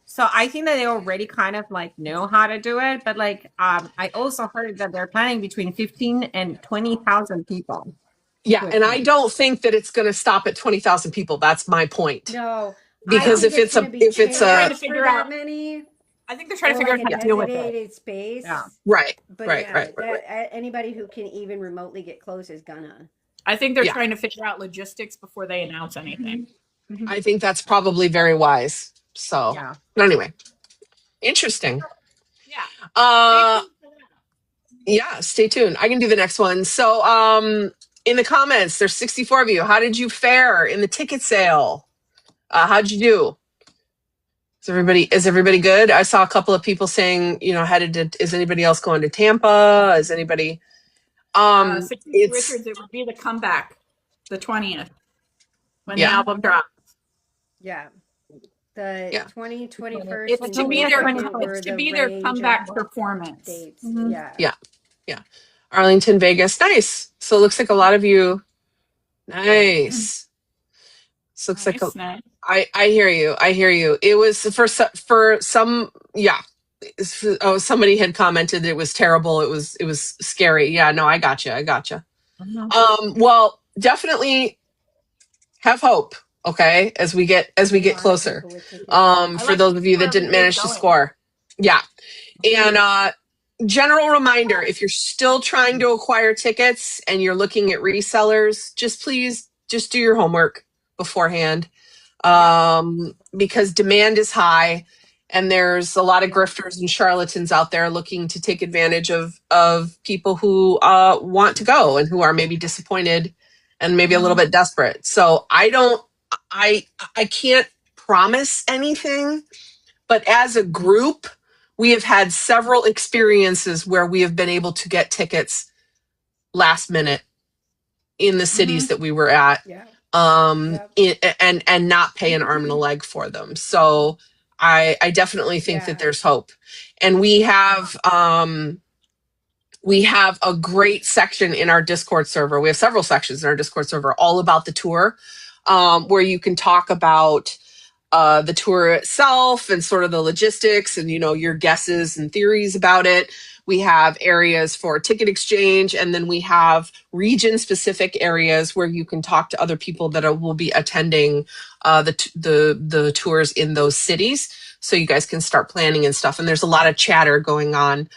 So I think that they already kind of like know how to do it, but like I also heard that they're planning between 15 and 20,000 people. Yeah, and I don't think that it's going to stop at 20,000 people. That's my point. No, Because if it's trying to for figure that out many, I think they're trying to or figure like out how a to deal with it. designated space. Yeah. right, But right, yeah, right. anybody who can even remotely get close is gonna. I think they're Yeah. trying to figure out logistics before they announce anything. I think that's probably very wise. So, Yeah. but anyway, interesting. Yeah. Yeah, stay tuned. I can do the next one. So, in the comments, there's 64 of you. How did you fare in the ticket sale? How'd you do? Is everybody good? I saw a couple of people saying, is anybody else going to Tampa? Is anybody 62 Richards, it would be the comeback, the 20th, when the album drops. Yeah. The 21st. It's to be their comeback performance. Dates. Yeah. Arlington, Vegas. Nice. So it looks like a lot of you. Nice. So looks like I hear you. It was for some. Yeah. Oh, somebody had commented that it was terrible. It was scary. Yeah. No, I gotcha. Well, definitely have hope. Okay, as we get closer. For those of you that didn't manage to score. Yeah. And general reminder, if you're still trying to acquire tickets and you're looking at resellers, please do your homework beforehand. Because demand is high and there's a lot of grifters and charlatans out there looking to take advantage of people who want to go and who are maybe disappointed and maybe a little bit desperate. So I can't promise anything, but as a group, we have had several experiences where we have been able to get tickets last minute in the cities that we were at. And not pay an arm and a leg for them. So I definitely think that there's hope. And we have a great section in our Discord server. We have several sections in our Discord server all about the tour, where you can talk about the tour itself and sort of the logistics and, your guesses and theories about it. We have areas for ticket exchange, and then we have region-specific areas where you can talk to other people that will be attending the tours in those cities, so you guys can start planning and stuff. And there's a lot of chatter going on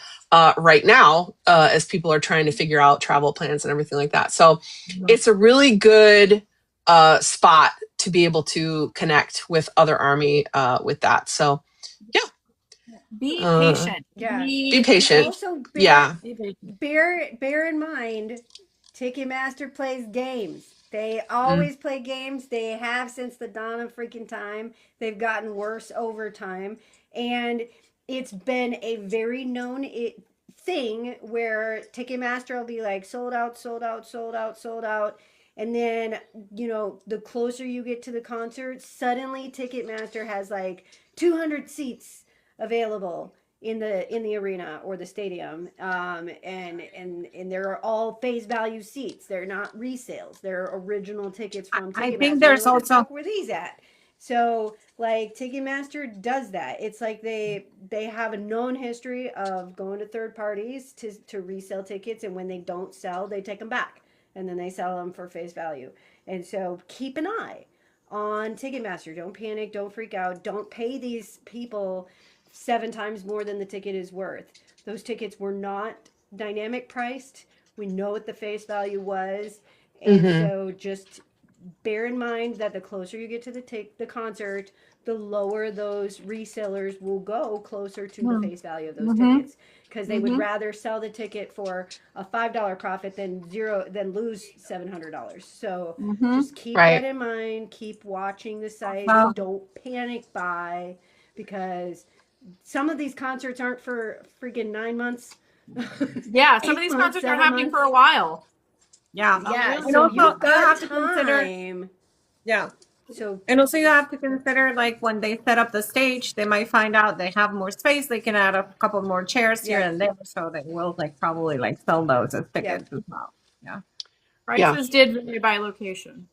right now as people are trying to figure out travel plans and everything like that. So it's a really good spot to be able to connect with other Army with that. So be patient. Be patient. Also, bear in mind, Ticketmaster plays games. They always play games. They have since the dawn of freaking time. They've gotten worse over time. And it's been a very known thing where Ticketmaster will be like sold out. And then, the closer you get to the concert, suddenly Ticketmaster has like 200 seats available in the arena or the stadium, and they're all face value seats. They're not resales. They're original tickets from Ticketmaster. I think there's also where these at. So like Ticketmaster does that. It's like they have a known history of going to third parties to resell tickets, and when they don't sell, they take them back and then they sell them for face value. And so keep an eye on Ticketmaster. Don't panic. Don't freak out. Don't pay these people 7 times more than the ticket is worth. Those tickets were not dynamic priced. We know what the face value was. And so just bear in mind that the closer you get to the concert, the lower those resellers will go closer to the face value of those tickets, because they would rather sell the ticket for a $5 profit than lose $700. So just keep that in mind. Keep watching the site. Don't panic buy, because some of these concerts aren't for freaking 9 months. Yeah, some of these concerts are happening for a while. Yeah. Yeah. And So also, you've got to consider. Yeah. So And also you have to consider, like, when they set up the stage, they might find out they have more space. They can add a couple more chairs here Yeah. and there. So they will, like, probably, like, sell those as tickets as well. Yeah. Prices did vary by location.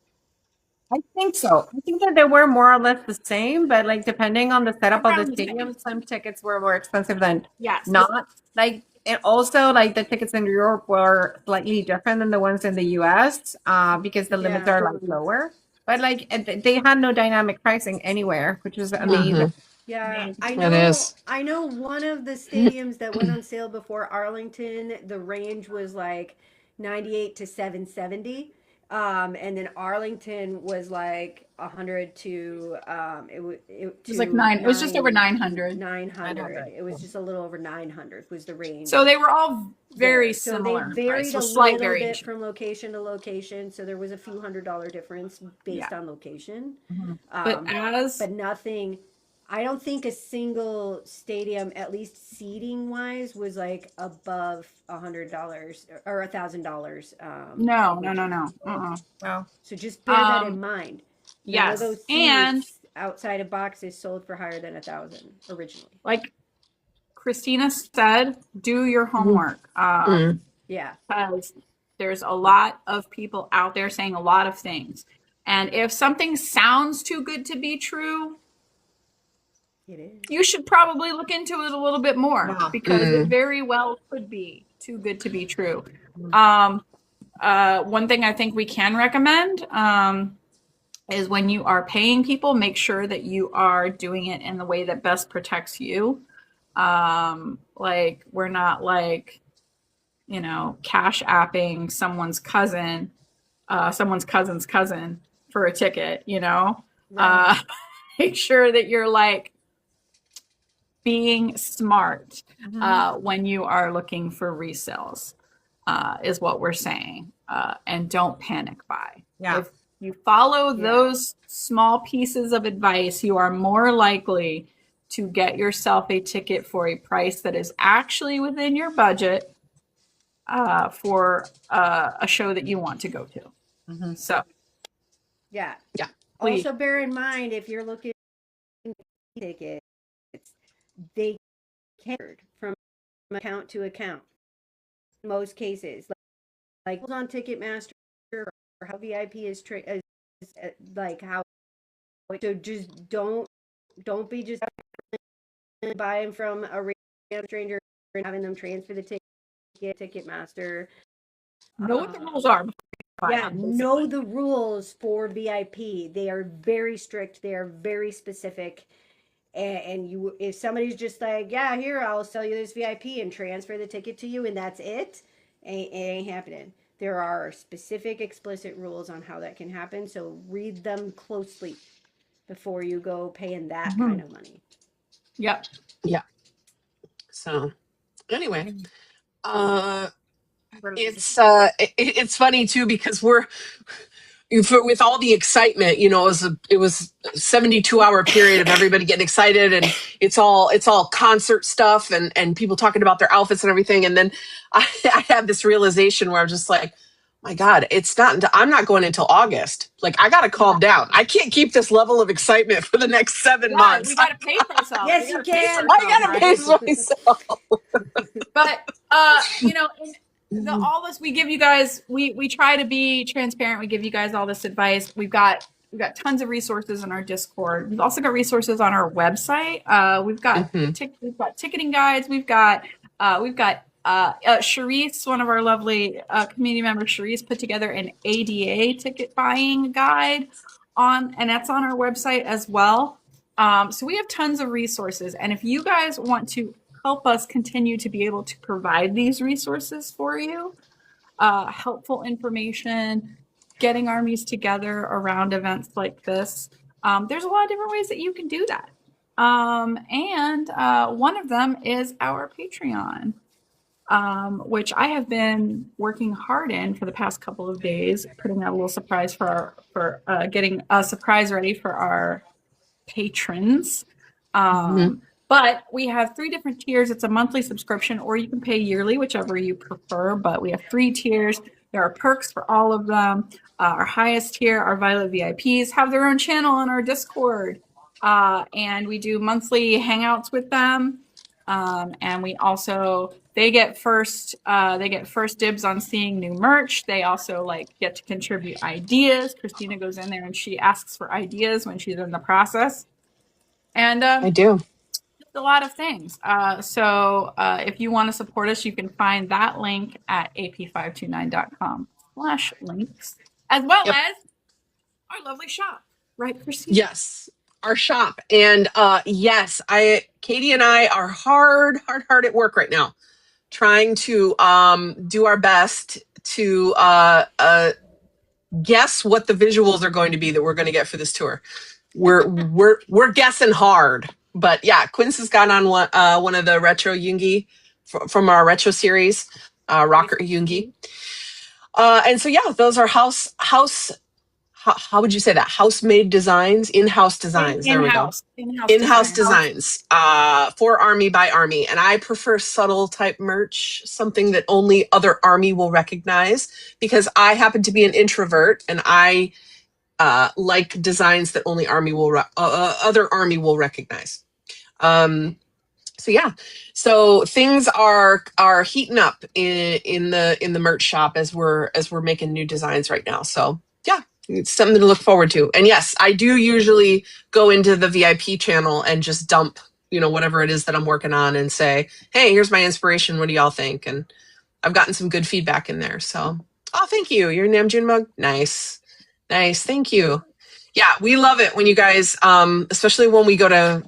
I think so. I think that they were more or less the same, but, like, depending on the setup of Around the the same. stadium, some tickets were more expensive than Yes. not. Like, and also, like, the tickets in Europe were slightly different than the ones in the US, because the limits Yeah. are, like, lower. But, like, they had no dynamic pricing anywhere, which was amazing. Mhm. yeah, Amazing. It is. I know one of the stadiums that went on sale before Arlington, the range was like 98 to 770. And then Arlington was like 100 to It was like nine. It was just over 900. 900. It was just a little over 900 was the range. So they were all very there. So similar. they varied So a slight little bit variation. from location to location. So there was a few $100 difference based on location. But as But nothing. I don't think a single stadium, at least seating wise, was like above $100 or $1,000. no. Wow. So just bear that in Um, mind. None yes, of those and seats outside of boxes sold for higher than 1,000 originally. like Christina said, do your homework. Mm. Yeah. Because there's a lot of people out there saying a lot of things. And if something sounds too good to be true, It is. you should probably look into it a little bit more Yeah. because it very well could be too good to be true. One thing I think we can recommend is when you are paying people, make sure that you are doing it in the way that best protects you. Like we're not like, you know, cash apping someone's cousin's cousin for a ticket, you know. Right. Make sure that you're like being smart when you are looking for resales, is what we're saying. And don't panic buy. Yeah. If you follow those small pieces of advice, you are more likely to get yourself a ticket for a price that is actually within your budget for a show that you want to go to. So, Yeah. Yeah. please. Also bear in mind if you're looking at tickets, they carried from account to account. In most cases, like on Ticketmaster or how VIP is like how. So just don't be just buying from a random stranger and having them transfer the ticket. Ticketmaster. Know what the rules are. Yeah, know the rules for VIP. They are very strict. They are very specific. And you, if somebody's just like, yeah, here, I'll sell you this VIP and transfer the ticket to you, and that's it, it ain't happening. There are specific, explicit rules on how that can happen. So read them closely before you go paying that kind of money. Yep. Yeah. So anyway, it's funny too because with all the excitement, you know, it was a 72-hour period of everybody getting excited, and it's all concert stuff and people talking about their outfits and everything. And then I had this realization where I'm just like, my God, I'm not going until August. Like, I got to calm down. I can't keep this level of excitement for the next 7 months. We got to pace ourselves. Yes, you can. I got to pace myself. But you know, all this we give you guys, we try to be transparent. We give you guys all this advice. We've got tons of resources in our Discord. We've also got resources on our website. We've got ticketing guides. We've got Charisse, one of our lovely community members, Charisse, put together an ADA ticket buying guide and that's on our website as well. So we have tons of resources, and if you guys want to help us continue to be able to provide these resources for you, helpful information, getting armies together around events like this, there's a lot of different ways that you can do that. And one of them is our Patreon, which I have been working hard in for the past couple of days, putting out a little surprise for getting a surprise ready for our patrons. But we have 3 different tiers. It's a monthly subscription, or you can pay yearly, whichever you prefer. But we have 3 tiers. There are perks for all of them. Our highest tier, our Violet VIPs, have their own channel on our Discord. And we do monthly hangouts with them. And we also, they get first dibs on seeing new merch. They also like get to contribute ideas. Christina goes in there and she asks for ideas when she's in the process. And I do. a lot of things. So if you want to support us, you can find that link at ap529.com/links, as well as our lovely shop, right, Christina? Yes, our shop. And yes, Katie and I are hard at work right now, trying to do our best to guess what the visuals are going to be that we're going to get for this tour. We're guessing hard, but yeah, Quince has got on one of the retro Jungi from our retro series, Rocker Jungi. And so yeah, those are house. How would you say that? House-made designs, in-house designs. There we go. In-house designs for Army by Army. And I prefer subtle type merch, something that only other Army will recognize, because I happen to be an introvert and I like designs that only other Army will recognize. So yeah, so things are heating up in the merch shop as we're making new designs right now. So yeah, it's something to look forward to. And yes, I do usually go into the VIP channel and just dump, whatever it is that I'm working on and say, hey, here's my inspiration. What do y'all think? And I've gotten some good feedback in there. So, oh, thank you. Your Namjoon mug. Nice. Thank you. Yeah, we love it when you guys, especially when we go to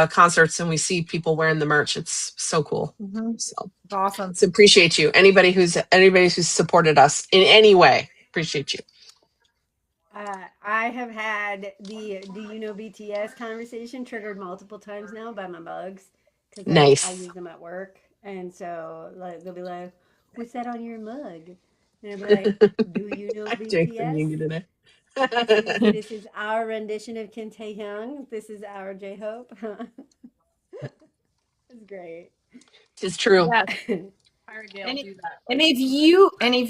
concerts and we see people wearing the merch. It's so cool. So It's awesome. So appreciate you. Anybody who's supported us in any way, appreciate you. I have had the do you know BTS conversation triggered multiple times now by my mugs, because Nice. I use them at work, and so like they'll be like, "What's that on your mug?" And I'll be like, "Do you know BTS?" This is our rendition of Kim Taehyung. This is our J-Hope. It's great. It's true. Yeah. And if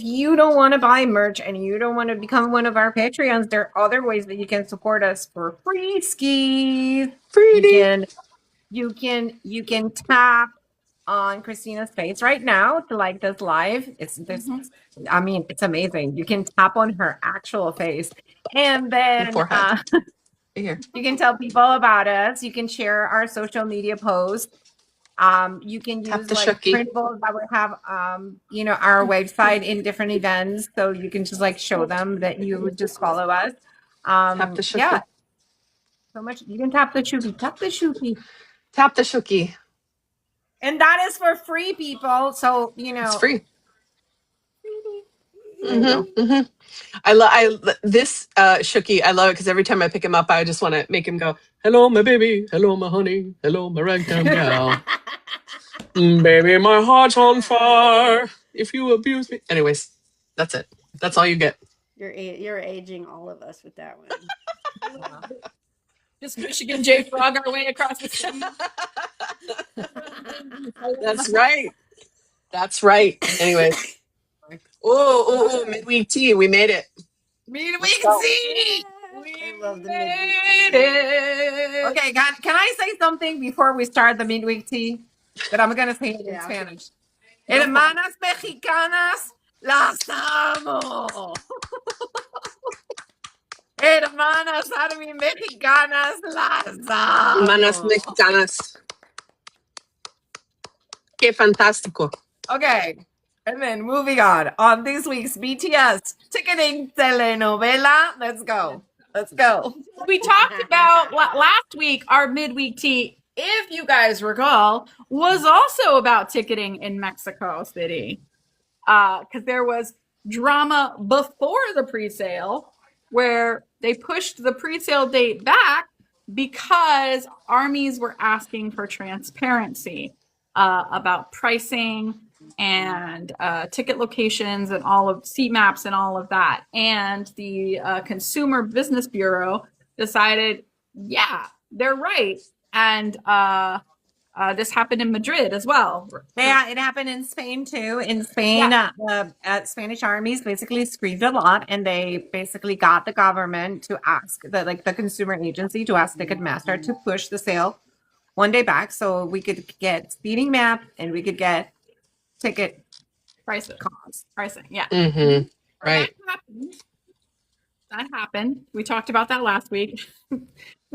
you don't want to buy merch and you don't want to become one of our Patreons, there are other ways that you can support us for free skis. You can tap on Christina's face right now to like this live. It's amazing. You can tap on her actual face, and then you can tell people about us. You can share our social media posts. You can use like printables that would have our website in different events, so you can just like show them that you would just follow us. Tap the Shooky. Yeah, so much. You can tap the Shooky. And that is for free, people. So it's free. I love this Shooky. I love it because every time I pick him up, I just want to make him go, "Hello, my baby. Hello, my honey. Hello, my ragtime gal. Baby, my heart's on fire. If you abuse me." Anyways, that's it. That's all you get. You're aging all of us with that one. Just Michigan J Frog our way across the sea. That's right. Anyways. Oh, midweek tea. We made it. Midweek tea. I love the midweek tea. Okay, can I say something before we start the midweek tea? But I'm going to say it in Spanish. Hermanas mexicanas, las amo. Hermanas mexicanas, las amo. Hermanas mexicanas. Que fantástico. Okay, and then moving on this week's BTS ticketing telenovela. Let's go. We talked about last week, our midweek tea, if you guys recall, was also about ticketing in Mexico City. Because there was drama before the pre-sale where they pushed the pre-sale date back because armies were asking for transparency about pricing and ticket locations and all of seat maps and all of that. And the Consumer Business Bureau decided, yeah, they're right. And This happened in Madrid as well. Yeah, it happened in Spain too. In Spain, Spanish armies basically screamed a lot, and they basically got the government to ask the consumer agency to ask Ticketmaster to push the sale one day back, so we could get seating map and we could get ticket Pricing. costs. Pricing, yeah. Mm-hmm. Right. That happened. We talked about that last week. But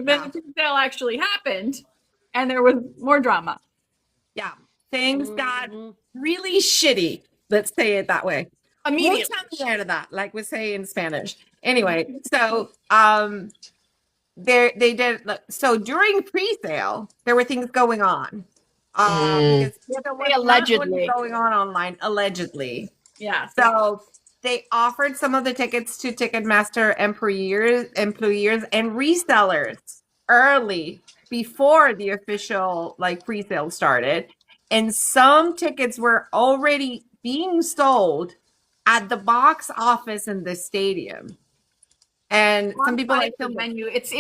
then the sale actually happened, and there was more drama. Yeah, things got really shitty. Let's say it that way. Immediately. Out of that, like we say in Spanish. Anyway, so they did. So during pre-sale, there were things going on. Because there was allegedly not going on online. Allegedly, yeah. So they offered some of the tickets to Ticketmaster employees and resellers early before the official pre-sale started, and some tickets were already being sold at the box office in the stadium. And some people the menu. It's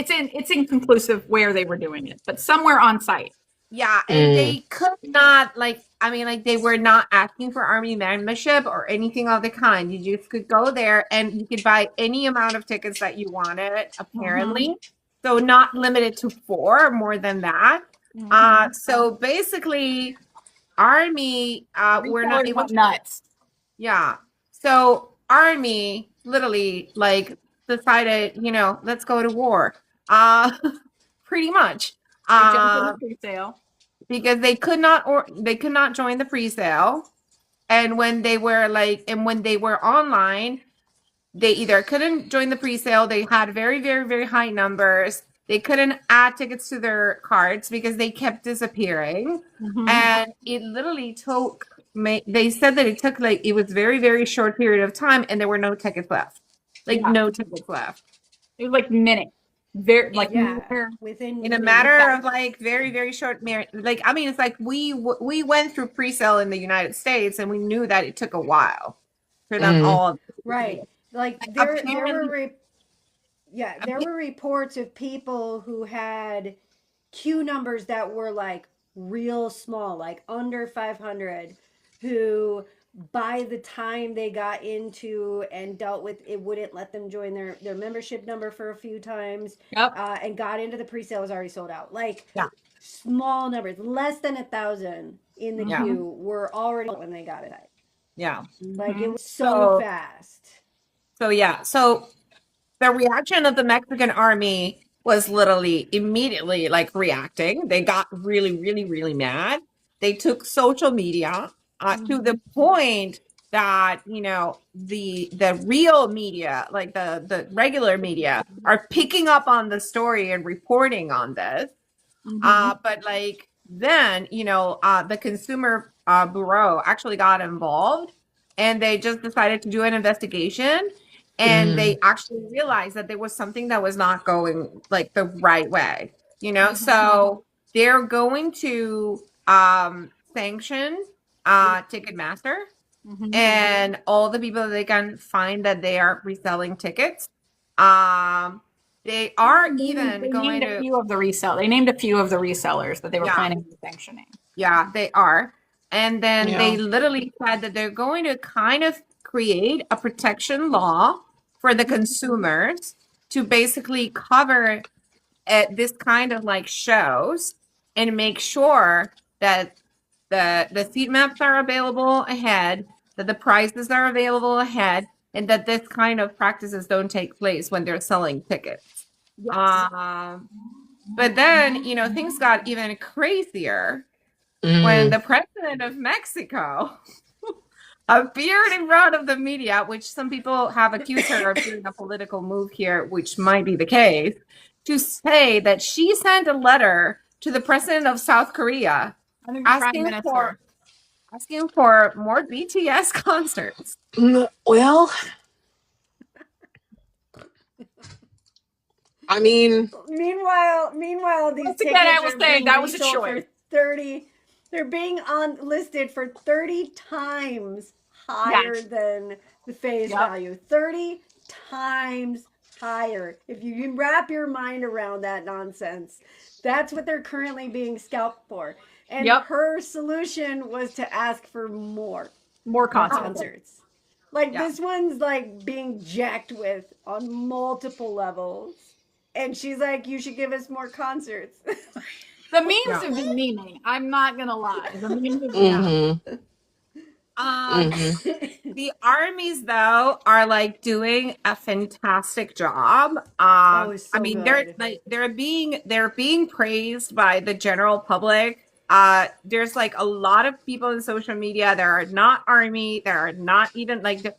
inconclusive where they were doing it, but somewhere on site. Yeah, and they could not they were not asking for army membership or anything of the kind. You just could go there and you could buy any amount of tickets that you wanted, apparently. So not limited to 4, more than that. So basically, army were not able to. Nuts. Yeah. So army literally decided, let's go to war. Pretty much. They jumped in the pre-sale because they could not join the pre-sale, and when they were online, they either couldn't join the pre-sale. They had very, very, very high numbers. They couldn't add tickets to their cards because they kept disappearing, and it literally took. They said that it took it was very, very short period of time, and there were no tickets left. No tickets left. It was minutes. Very within in a matter of very, very short it's we went through pre-sale in the United States, and we knew that it took a while for them all. Right. There were reports of people who had queue numbers that were real small, under 500, who by the time they got into and dealt with it, wouldn't let them join their membership number for a few times. And got into the pre-sale, was already sold out. Small numbers, less than 1,000 in the queue were already when they got it. Yeah. It was so fast. So the reaction of the Mexican army was literally immediately reacting. They got really, really, really mad. They took social media to the point that the real media, the regular media, are picking up on the story and reporting on this. But then the consumer bureau actually got involved, and they just decided to do an investigation, and they actually realized that there was something that was not going the right way. So they're going to sanction Ticketmaster and all the people that they can find that they are reselling tickets. They are even going to. They named a few of the resellers that they were planning on sanctioning. Yeah, they are. And then they literally said that they're going to kind of create a protection law for the consumers to basically cover this kind of shows and make sure that the seat maps are available ahead, that the prices are available ahead, and that this kind of practices don't take place when they're selling tickets. But then, things got even crazier when the president of Mexico appeared in front of the media, which some people have accused her of doing a political move here, which might be the case, to say that she sent a letter to the president of South Korea asking for more BTS concerts. Well, I mean, meanwhile, these tickets are being resold for 30. They're being listed for 30 times higher than the face value. 30 times higher. If you can wrap your mind around that nonsense, that's what they're currently being scalped for. And Yep. her solution was to ask for more More concerts. concerts. Like Yeah. this one's like being jacked with on multiple levels. And she's like, you should give us more concerts. The memes have been memeing. I'm not gonna lie. The memes have been Mm-hmm. Mm-hmm. The armies though are like doing a fantastic job. It's so I mean good. they're being praised by the general public. There's like a lot of people in social media that are not army, that are not even like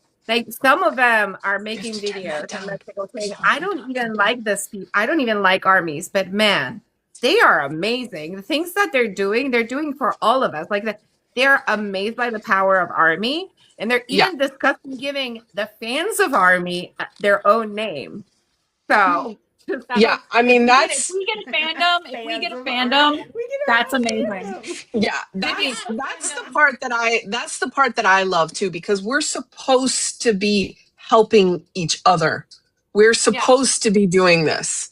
some of them are making videos in Mexico saying, I don't even like this people, I don't even like armies, but man, they are amazing. The things that they're doing for all of us. Like they're amazed by the power of army, and they're even discussing giving the fans of army their own name. So I mean if we get a fandom, that's amazing. Yeah, that's the part that I love too, because we're supposed to be helping each other. We're supposed to be doing this.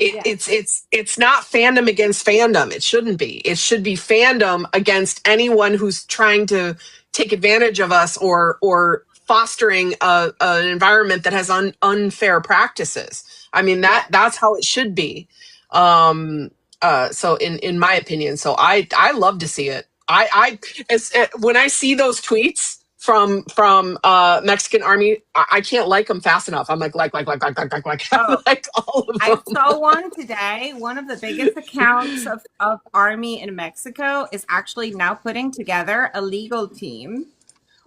It's not fandom against fandom. It shouldn't be. It should be fandom against anyone who's trying to take advantage of us or fostering an environment that has unfair practices. I mean that's how it should be. So in my opinion, so I love to see it. When I see those tweets from Mexican army, I can't like them fast enough. I'm like Oh. like all of them. I saw one today. One of the biggest accounts of army in Mexico is actually now putting together a legal team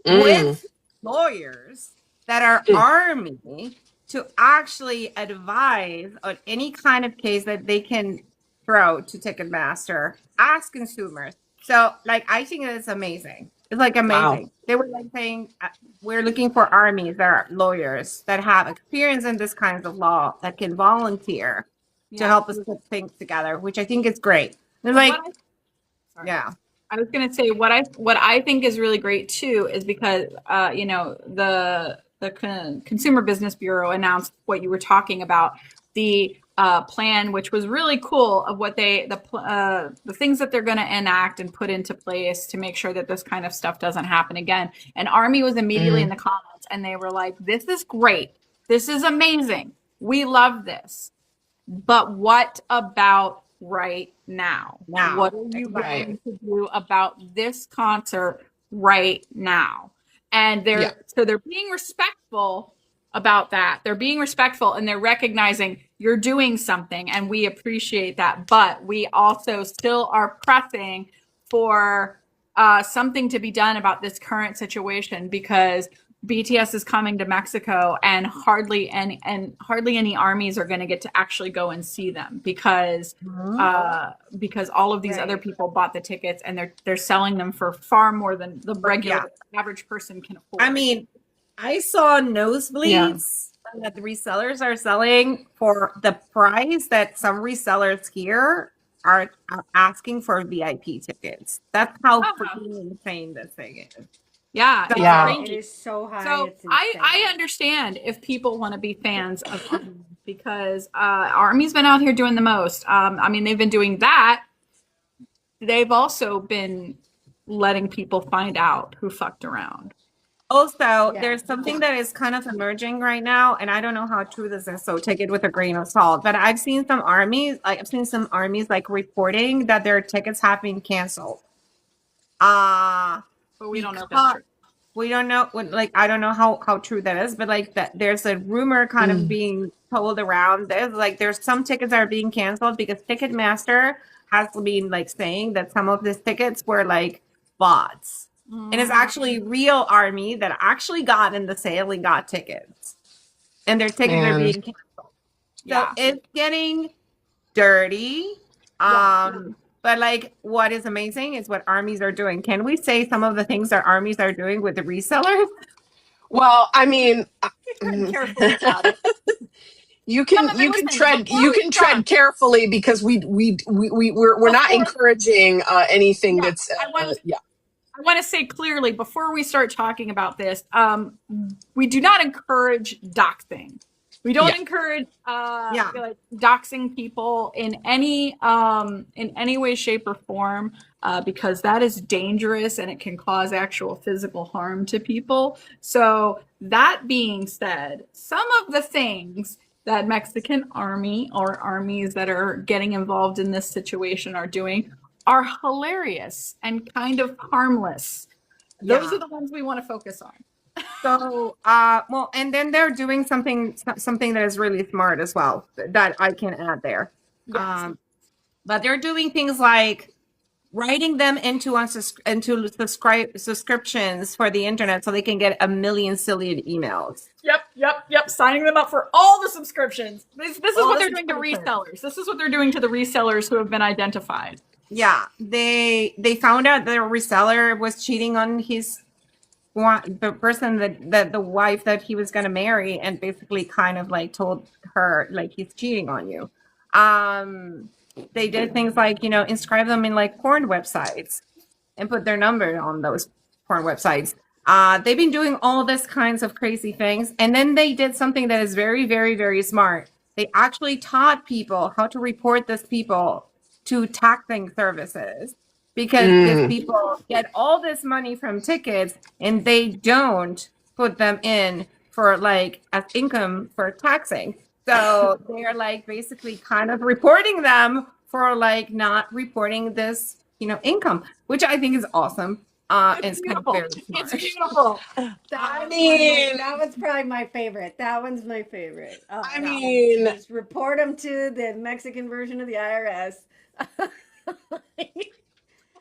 with lawyers that are army to actually advise on any kind of case that they can throw to Ticketmaster as consumers. So like, I think it's amazing. It's like amazing. Wow. They were like saying, we're looking for armies that are lawyers that have experience in this kinds of law that can volunteer to help us put things together, which I think is great. It's like, I was going to say what I think is really great too is because the Consumer Business Bureau announced what you were talking about, the plan, which was really cool, of what the things that they're going to enact and put into place to make sure that this kind of stuff doesn't happen again. And Army was immediately in the comments, and they were like, "This is great. This is amazing. We love this. But what about right now? What are you going to do about this concert right now?" And they're being respectful about that. They're being respectful, and they're recognizing you're doing something, and we appreciate that. But we also still are pressing for something to be done about this current situation, because BTS is coming to Mexico, and hardly any armies are going to get to actually go and see them, because all of these other people bought the tickets, and they're selling them for far more than the regular average person can afford. I mean, I saw nosebleeds that the resellers are selling for the price that some resellers here are asking for VIP tickets. That's how freaking insane this thing is. It is so high. So I understand if people want to be fans of Army, because Army's been out here doing the most. I mean, they've been doing that. They've also been letting people find out who fucked around. Also, there's something that is kind of emerging right now, and I don't know how true this is, so take it with a grain of salt. But I've seen some armies like reporting that their tickets have been canceled. But we don't know if that's true. We don't know, I don't know how true that is, but like that there's a rumor kind of being told around. There's some tickets that are being canceled because Ticketmaster has been like saying that some of these tickets were like bots. And it's actually real army that actually got in the sale and got tickets. And their tickets are being canceled. So it's getting dirty. But like, what is amazing is what armies are doing. Can we say some of the things that armies are doing with the resellers? Well, I mean, Careful about it. You can tread carefully, because we're not encouraging anything that's I want to say clearly before we start talking about this, we do not encourage doxing. We don't Yeah. encourage Yeah. like doxing people in any way, shape, or form, because that is dangerous and it can cause actual physical harm to people. So that being said, some of the things that Mexican army or armies that are getting involved in this situation are doing are hilarious and kind of harmless. Those Yeah. are the ones we want to focus on. So, well, and then they're doing something that is really smart as well that I can add there. Yes. But they're doing things like writing them into subscriptions for the internet so they can get a million silly emails. Yep. Signing them up for all the subscriptions. This is All what the they're doing to subscriptions. resellers. This is what they're doing to the resellers who have been identified. Yeah, they found out their reseller was cheating on the person that the wife that he was going to marry, and basically kind of like told her like he's cheating on you. They did things like, inscribe them in like porn websites and put their number on those porn websites. They've been doing all this kinds of crazy things, and then they did something that is very, very, very smart. They actually taught people how to report these people to taxing services, because these people get all this money from tickets and they don't put them in for like as income for taxing. So they're like basically kind of reporting them for like not reporting this, income, which I think is awesome. It's It's kind of beautiful. very It's smart. beautiful. That one's probably my favorite. That one's my favorite. I mean, Just report them to the Mexican version of the IRS.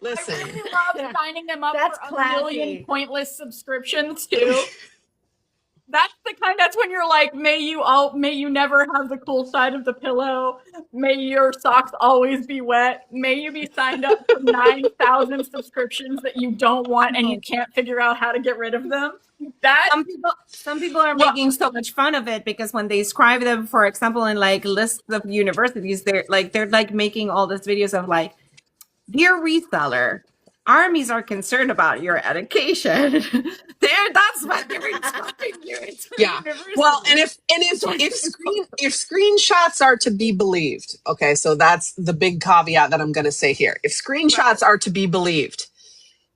listen. I really love signing them up That's for a million classy. pointless subscriptions too. That's when you're like, may you never have the cool side of the pillow. May your socks always be wet. May you be signed up for 9,000 subscriptions that you don't want and you can't figure out how to get rid of them. Some people are making so much fun of it, because when they describe them, for example, in like lists of universities, they're like making all these videos of like, dear reseller, armies are concerned about your education. That's what they're describing you. Yeah. Well, and if screenshots are to be believed, okay, so that's the big caveat that I'm going to say here. If screenshots are to be believed,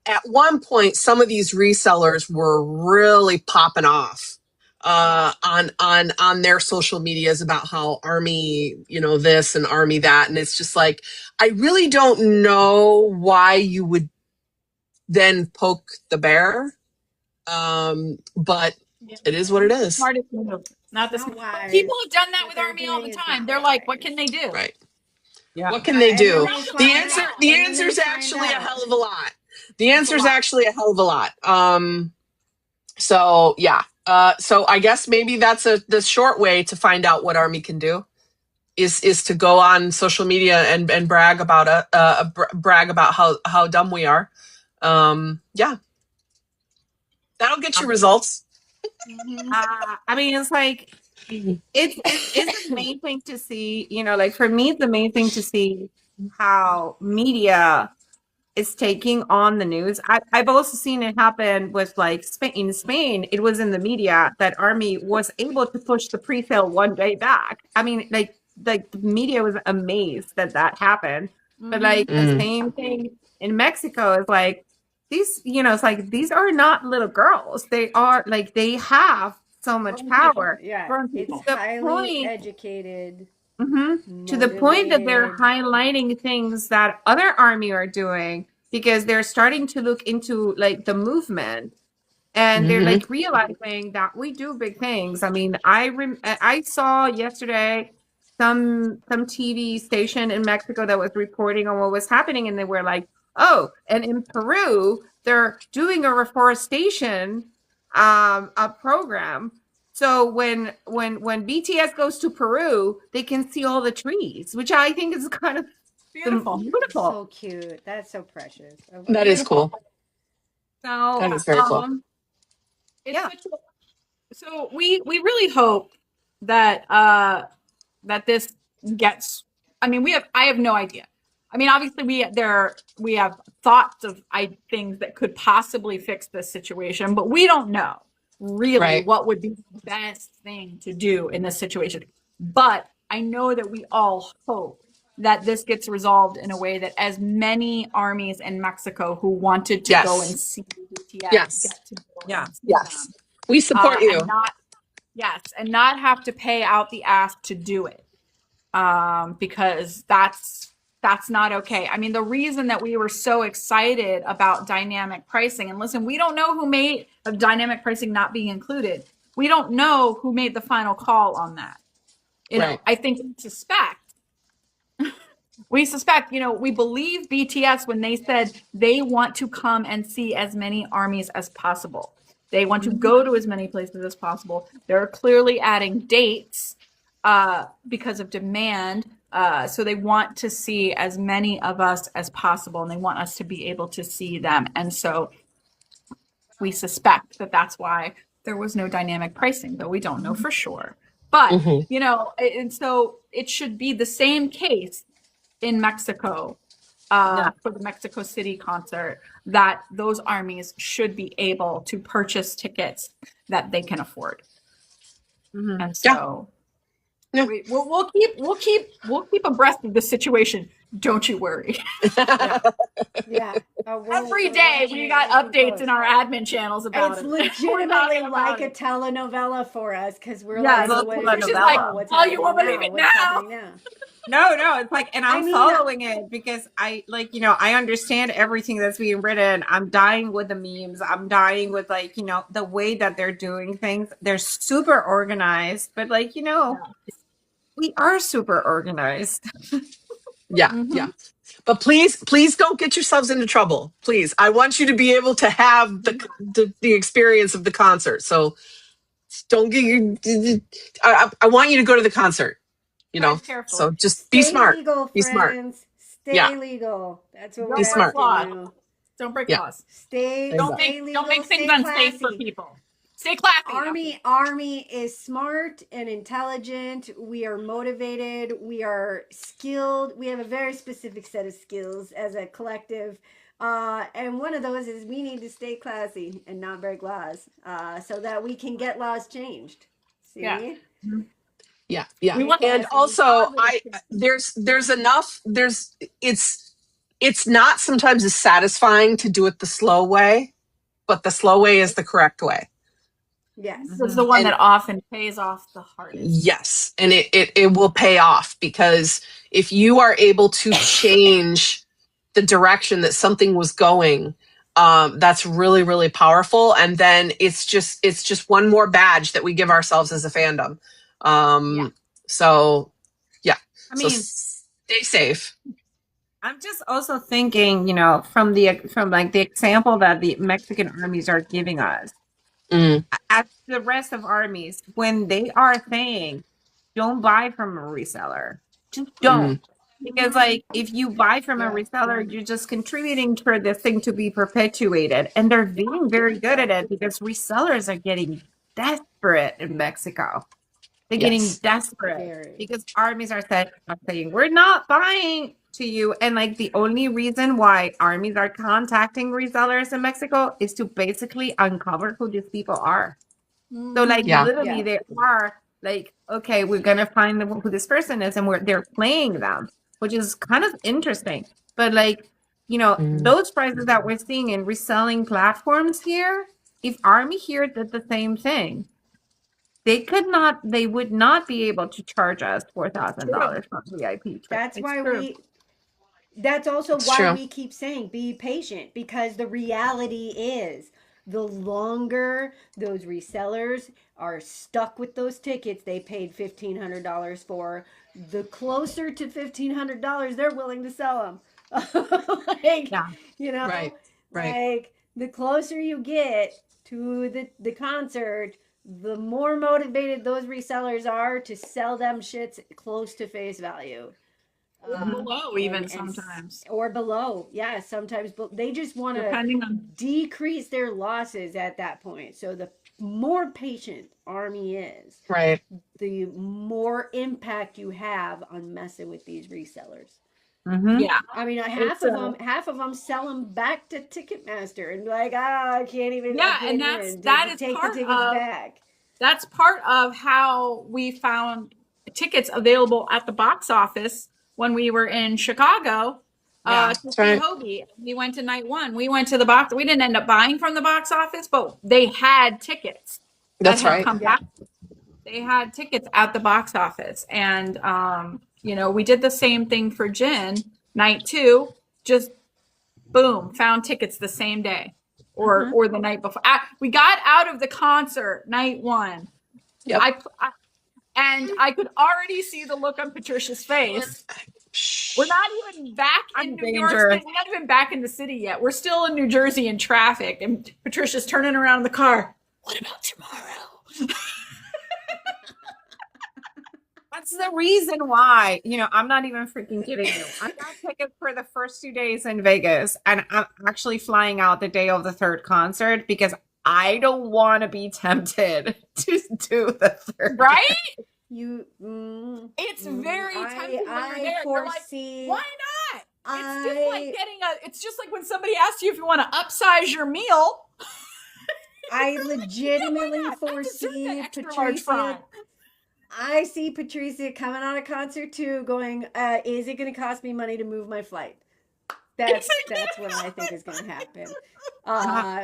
at one point some of these resellers were really popping off on their social medias about how army, this and army that, and it's just like, I really don't know why you would then poke the bear, but it is what it is. Smartest move. Not the Not wise, people have done that but with they're Army all doing the it time. the They're like, what can they do? Right. Yeah. What can they do? And then The find answer out. And then is they actually find a out. hell of a lot. The answer is actually a hell of a lot. So yeah. So I guess maybe that's the short way to find out what Army can do is to go on social media and brag about brag about how dumb we are. Yeah. That'll get you results. I mean, it's like, it's the main thing to see, like for me, it's the main thing to see how media is taking on the news. I've also seen it happen with like Spain. In Spain, it was in the media that Army was able to push the pre-sale one day back. I mean, like the media was amazed that happened. But like the same thing in Mexico is like, these, it's like, these are not little girls. They are like, they have so much power. Yeah, It's it's the highly point. educated. To the point that they're motivated. highlighting things that other army are doing, because they're starting to look into like the movement, and they're like realizing that we do big things. I mean, I saw yesterday some TV station in Mexico that was reporting on what was happening, and they were like, oh, and in Peru they're doing a reforestation a program. So when BTS goes to Peru, they can see all the trees, which I think is kind of Beautiful. So cute. That's so precious. That is cool. So That is very cool. So we really hope that that this gets. I mean, I have no idea. I mean, obviously we have thoughts of things that could possibly fix this situation, but we don't know. really Right. what would be the best thing to do in this situation. But I know that we all hope that this gets resolved in a way that as many armies in Mexico who wanted to go and Yes. see BTS Yes. get to go Yeah. and see Yes. them. We support And you. not have to pay out the ass to do it. Because that's not okay. I mean, the reason that we were so excited about dynamic pricing, and listen, we don't know who made of dynamic pricing not being included. We don't know who made the final call on that. Right. I think we suspect, we believe BTS when they said they want to come and see as many armies as possible. They want to go to as many places as possible. They're clearly adding dates because of demand. So they want to see as many of us as possible, and they want us to be able to see them. And so we suspect that that's why there was no dynamic pricing, though we don't know for sure. But, Mhm. And so it should be the same case in Mexico for the Mexico City concert, that those armies should be able to purchase tickets that they can afford. And so Yeah. we'll keep abreast of the situation. Don't you worry. Yeah. Every day we got updates in our admin channels about It's it. legitimately like a telenovela for us because we're like, it's what a is it telenovela. now? What's Oh, you happening won't believe now? it What's now. happening now? No, it's like, and I'm I mean, following it because I understand everything that's being written. I'm dying with the memes. I'm dying with the way that they're doing things. They're super organized, but we are super organized. Yeah. Yeah. But please don't get yourselves into trouble. Please. I want you to be able to have the experience of the concert. So don't get you. I want you to go to the concert, Drive carefully. so just be Stay smart. legal, Be smart. friends. Stay Yeah. legal. That's what Don't we Be have smart. to laws. do. Don't break Yeah. laws. Stay Exactly. legal, Don't make things stay unsafe for classy. people. Stay classy. Army is smart and intelligent. We are motivated. We are skilled. We have a very specific set of skills as a collective. And one of those is we need to stay classy and not break laws so that we can get laws changed. See? Yeah. Yeah. We want And also there's enough, it's not sometimes as satisfying to do it the slow way, but the slow way is the correct way. Yes. This is the one that often pays off the hardest. Yes. And it will pay off, because if you are able to change the direction that something was going, that's really, really powerful. And then it's just one more badge that we give ourselves as a fandom. So yeah. I mean, stay safe. I'm just also thinking, from the example that the Mexican armies are giving us, as the rest of armies, when they are saying, don't buy from a reseller, just don't. Because if you buy from a reseller, you're just contributing for this thing to be perpetuated. And they're being very good at it because resellers are getting desperate in Mexico. They're getting desperate because armies are saying, we're not buying to you. And the only reason why armies are contacting resellers in Mexico is to basically uncover who these people are. So literally they are okay, we're gonna find who this person is, and they're playing them, which is kind of interesting. But those prices that we're seeing in reselling platforms here, if Army here did the same thing, they would not be able to charge us $4,000 for VIP. That's also why we keep saying be patient, because the reality is the longer those resellers are stuck with those tickets they paid $1,500 for, the closer to $1,500 they're willing to sell them. The closer you get to the concert, the more motivated those resellers are to sell them shits close to face value. Below, even sometimes. Or below. Yeah, sometimes. But they just want to decrease their losses at that point. So the more patient Army is, the more impact you have on messing with these resellers. Yeah. I mean, It's, half of them sell them back to Ticketmaster and like, I can't even, Yeah, and that is take the part tickets of back. that's part of how we found tickets available at the box office when we were in Chicago. Yeah. To That's see right. HYBE. We went to night one. We went to the box. We didn't end up buying from the box office, but they had tickets that That's had right. come Yeah. back. They had tickets at the box office, and we did the same thing for Jin night two. Just boom, found tickets the same day or the night before. We got out of the concert night one. Yep. And I could already see the look on Patricia's face. We're not even back in New York City. We're not even back in the city yet. We're still in New Jersey in traffic, and Patricia's turning around in the car. What about tomorrow? That's the reason why, I'm not even freaking kidding you. I got tickets for the first 2 days in Vegas, and I'm actually flying out the day of the third concert because I don't want to be tempted to do the third. Right? It's very tempting when you're there. foresee. You're like, why not? It's just like when somebody asks you if you want to upsize your meal. I legitimately foresee Patricia. I see Patricia coming on a concert too, going, is it going to cost me money to move my flight? That's what I think is going to happen.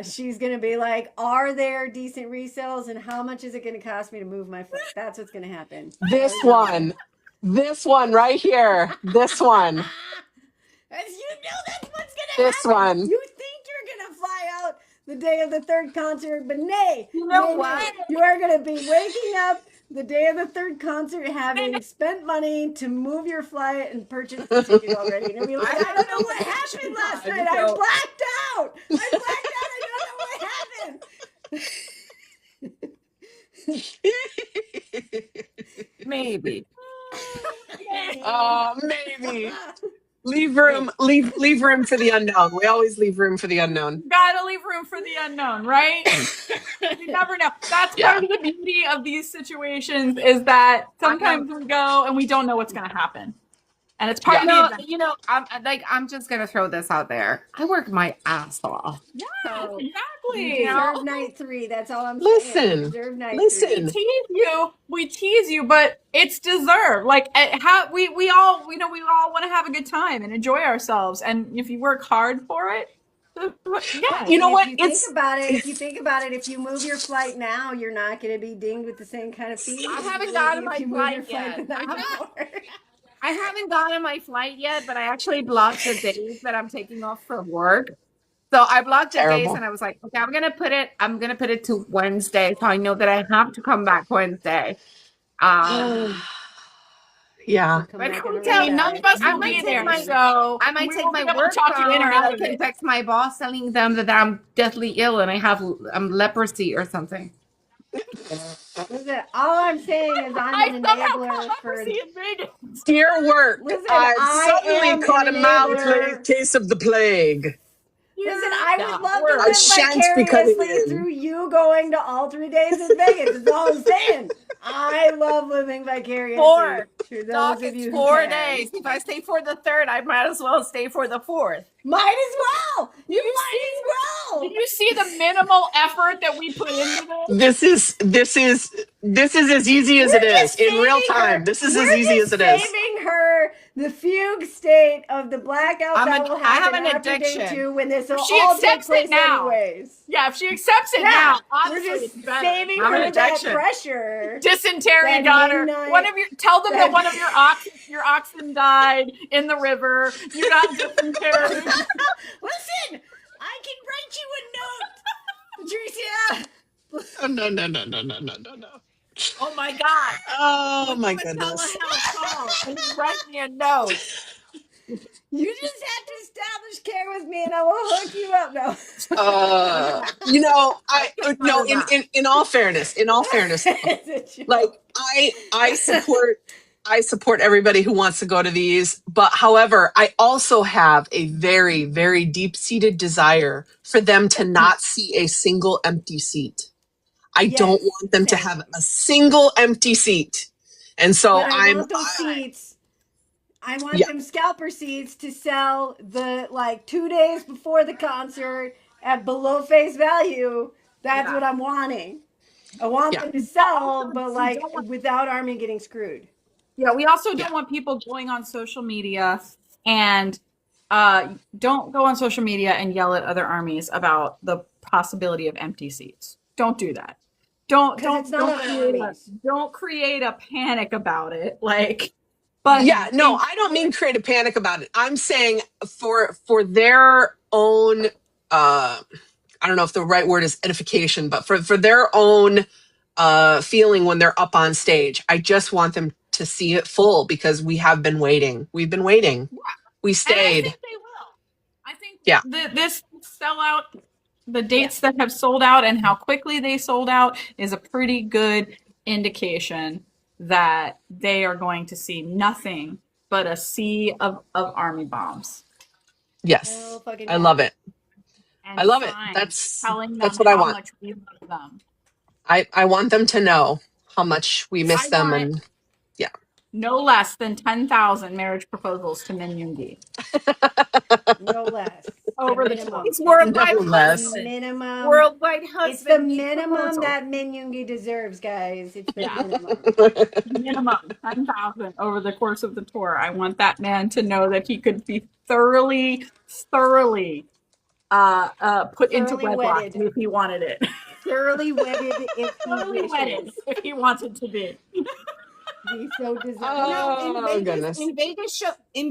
She's going to be like, are there decent resales and how much is it going to cost me to move my flight? That's what's going to happen. This one right here. This one. As you know, that's what's going to This happen. one. You think you're going to fly out the day of the third concert, but nay. You know what? Nay. You are going to be waking up the day of the third concert having spent money to move your flight and purchase the ticket already. And be like, I don't know what happened last night. I blacked out. I don't know what happened. Maybe. Maybe. Leave room for the unknown. We always leave room for the unknown. Gotta leave room for the unknown, right? You never know. That's part of the beauty of these situations is that sometimes we go and we don't know what's gonna happen. And it's part of the event. I'm just gonna throw this out there. I work my ass off. Yeah, So, exactly. You deserve night 3. That's all I'm saying. You deserve night 3. We tease you, but it's deserved. Like we all want to have a good time and enjoy ourselves. And if you work hard for it, yeah. You know what? If you think about it, if you move your flight now, you're not going to be dinged with the same kind of fee. I haven't gotten my flight yet. I haven't gotten my flight yet, but I actually blocked the days that I'm taking off from work. So I blocked the days and I was like, okay, I'm gonna put it to Wednesday, so I know that I have to come back Wednesday. Yeah. But who tells me? None of us will be there, so I might take my work phone and I can text my boss telling them that I'm deathly ill and I'm leprosy or something. Listen, all I'm saying is I'm an enabler for Dear work, Listen, I suddenly caught a mild case of the plague. Listen, I would love to live vicariously through you going to all 3 days in Vegas. That's all I'm saying. I love living vicariously through those of you who 4 can. days. If I stay for the third, I might as well stay for the fourth. Might as well. You might as well. Did you see the minimal effort that we put into this? This is as easy as it is in real time. This is as easy as it is. Saving her the fugue state of the blackout that will happen after day 2 when this will all take place anyways. Yeah, if she accepts it now, we're just saving her that pressure. Dysentery daughter. Tell them that one of your oxen died in the river. You got dysentery. Listen, I can write you a note, Patricia. No. Oh my God. Oh my goodness. And you write me a note. You just have to establish care with me and I will hook you up. In all fairness, like I support everybody who wants to go to these, but however, I also have a very, very deep-seated desire for them to not see a single empty seat. I don't want them to have a single empty seat. And so I want those seats I want them scalper seats to sell the like 2 days before the concert at below face value. That's what I'm wanting. I want them to sell, but like without Army getting screwed. Yeah, we also don't want people going on social media and don't go on social media and yell at other armies about the possibility of empty seats. Don't do that. Don't create a panic about it. Like, but no, I don't mean create a panic about it. I'm saying for their own I don't know if the right word is edification, but for their own feeling when they're up on stage, I just want them to see it full because we have been waiting. We've been waiting. We stayed. And I think they will. I think this sellout, the dates that have sold out and how quickly they sold out is a pretty good indication that they are going to see nothing but a sea of army bombs. Yes, I love it. And I love it. That's what I want. Much we love them. I want them to know how much we miss them, and no less than 10,000 marriage proposals to Min Yoongi. No less. Over the minimum. It's worldwide husband. Minimum. Worldwide husband. It's the minimum that Min Yoongi deserves, guys. It's the minimum. Minimum 10,000 over the course of the tour. I want that man to know that he could be thoroughly put into wedlock if he wanted it. Thoroughly wedded if he wishes. If he wanted to be. He so deserves. Goodness. In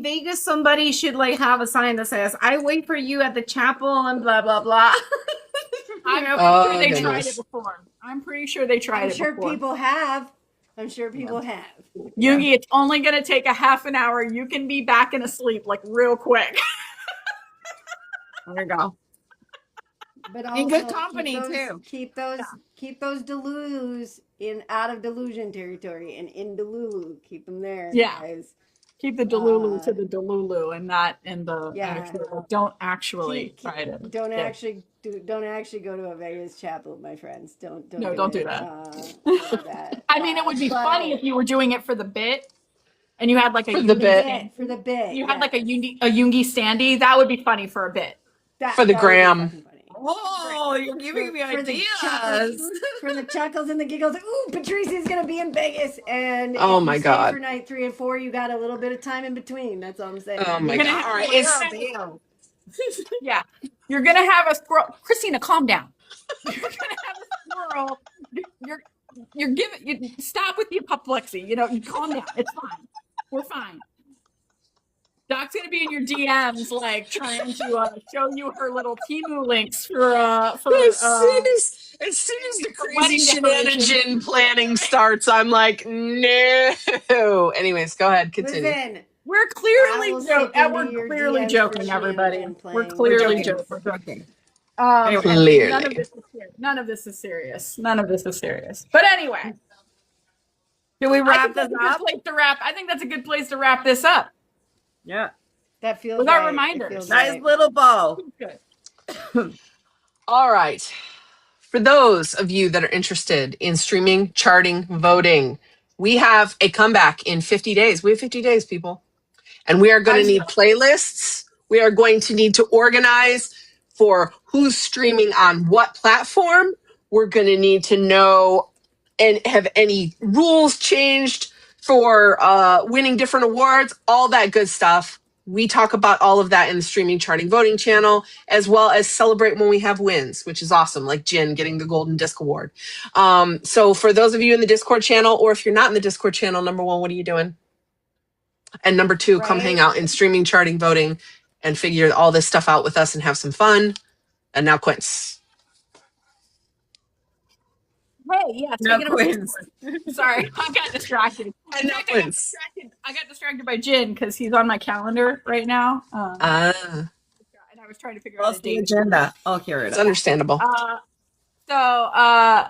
Vegas, somebody should like have a sign that says, "I wait for you at the chapel," and blah blah blah. I'm sure they tried it before. I'm pretty sure they tried it before. I'm sure people have. Yoongi, it's only going to take a half an hour. You can be back and asleep like real quick. There you go. But also, in good company too. Keep those Delulus out of delusion territory and in Delulu. Keep them there, guys. Keep the Delulu to the Delulu and not in the actual. Don't actually try it. Don't actually go to a Vegas chapel, my friends. Don't do that. I mean, it would be funny if you were doing it for the bit. And you had like for the bit. You had like a Yoongi standee. That would be funny for a bit. For the gram. Oh, you're giving me ideas. For the chuckles and the giggles. Ooh, Patricia's going to be in Vegas. And oh my God. For night 3 and 4, you got a little bit of time in between. That's all I'm saying. Oh my God. All right. Yeah. You're going to have a squirrel. Christina, calm down. You're going to have a squirrel. You're giving, stop with the apoplexy. You calm down. It's fine. We're fine. Doc's gonna be in your DMs, like trying to show you her little Temu links for as soon as the crazy shenanigan planning starts, I'm like, no. Anyways, go ahead, continue. Listen, we're clearly joking, everybody. We're clearly joking. Clearly. None of this is serious. But anyway, can we wrap this up? I think that's a good place to wrap this up. Yeah. That feels with our reminders. Nice little bow. Good. All right. For those of you that are interested in streaming, charting, voting, we have a comeback in 50 days. We have 50 days, people. And we are going to need playlists. We are going to need to organize for who's streaming on what platform. We're going to need to know and have any rules changed for winning different awards, all that good stuff. We talk about all of that in the streaming, charting, voting channel, as well as celebrate when we have wins, which is awesome, like Jin getting the Golden Disc Award. So for those of you in the Discord channel, or if you're not in the Discord channel, number 1, what are you doing? And number 2, come hang out in streaming, charting, voting, and figure all this stuff out with us and have some fun. And now Quince. Hey, yeah, sorry, I got distracted. I got distracted by Jin because he's on my calendar right now. And I was trying to figure out the agenda. Oh, here it is. It's understandable. Talking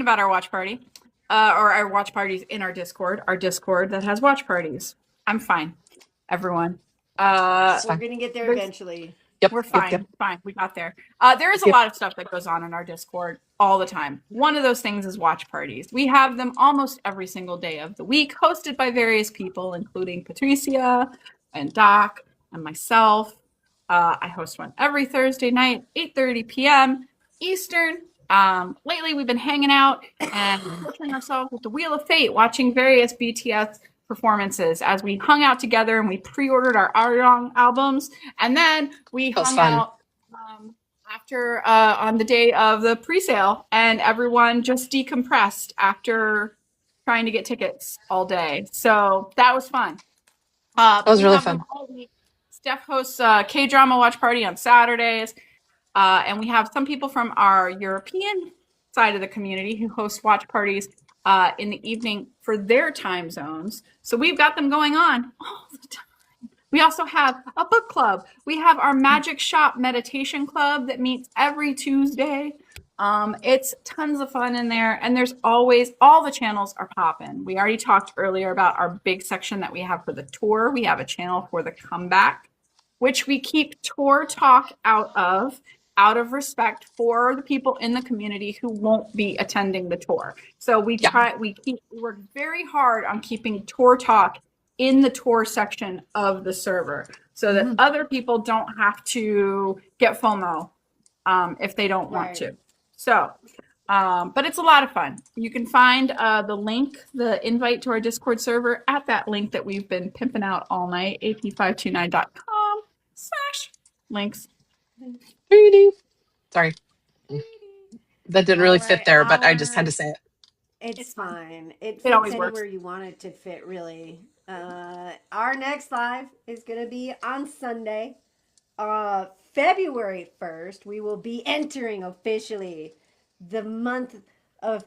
about our watch party, or our watch parties in our Discord that has watch parties. I'm fine, everyone. We're gonna get there eventually. Yep. We're yep, fine. yep. Fine. We got there. There is a Yep. lot of stuff that goes on in our Discord all the time. One of those things is watch parties. We have them almost every single day of the week, hosted by various people, including Patricia and Doc and myself. I host one every Thursday night, 8:30 p.m. Eastern. Lately, we've been hanging out and pushing ourselves with the Wheel of Fate, watching various BTS performances as we hung out together and we pre-ordered our ARIRANG albums, and then we hung out after on the day of the pre-sale, and everyone just decompressed after trying to get tickets all day. So that was fun. That was we really have them fun. all week. Steph hosts K-drama watch party on Saturdays. And we have some people from our European side of the community who host watch parties in the evening for their time zones. So we've got them going on all the time. We also have a book club. We have our Magic Shop meditation club that meets every Tuesday. It's tons of fun in there. And there's always, all the channels are popping. We already talked earlier about our big section that we have for the tour. We have a channel for the comeback, which we keep tour talk out of respect for the people in the community who won't be attending the tour. So we work very hard on keeping tour talk in the tour section of the server so that other people don't have to get FOMO if they don't want to. So, but it's a lot of fun. You can find the link, the invite to our Discord server at that link that we've been pimping out all night, ap529.com/links. Sorry. That didn't really fit there, but I just had to say it. It's fine. It fits always anywhere works. you want it to fit, really. Our next live is going to be on Sunday, February 1st. We will be entering officially the month of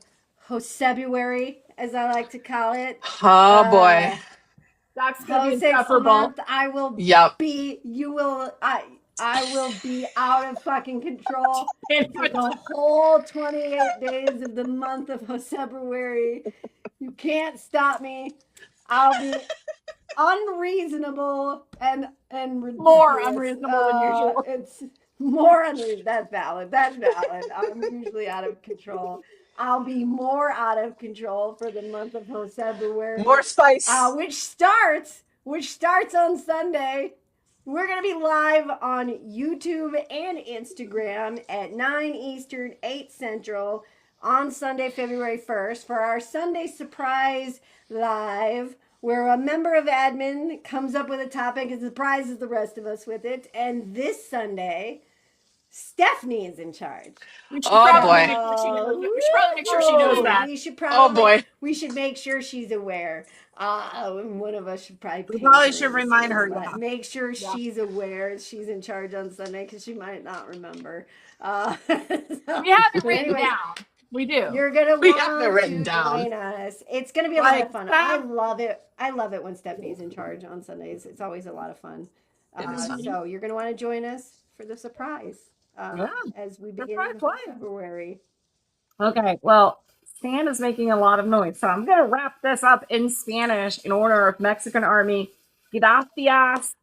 Hosebuary, as I like to call it. Oh boy. That's gonna be Hose insufferable. month. I will be. You will. I will be out of fucking control for the whole 28 days of the month of February. You can't stop me. I'll be unreasonable and ridiculous. More unreasonable than usual. It's more unreasonable. That's valid. That's valid. I'm usually out of control. I'll be more out of control for the month of February. More spice. Which starts on Sunday. We're going to be live on YouTube and Instagram at 9 Eastern, 8 Central on Sunday, February 1st for our Sunday surprise live, where a member of admin comes up with a topic and surprises the rest of us with it. And this Sunday, Stephanie is in charge. We should Oh, probably boy. make sure she knows that. We should make sure she's aware. One of us should probably. We probably should remind her. But make sure she's aware she's in charge on Sunday because she might not remember. So, We have it written down. We do. You're gonna We want have it written to down. join us. It's gonna be a lot of fun. I love it. I love it when Stephanie's in charge on Sundays. It's always a lot of fun. So you're gonna want to join us for the surprise as we begin in February. Okay, well, Stan is making a lot of noise, so I'm going to wrap this up in Spanish in honor of Mexican Army. Gracias.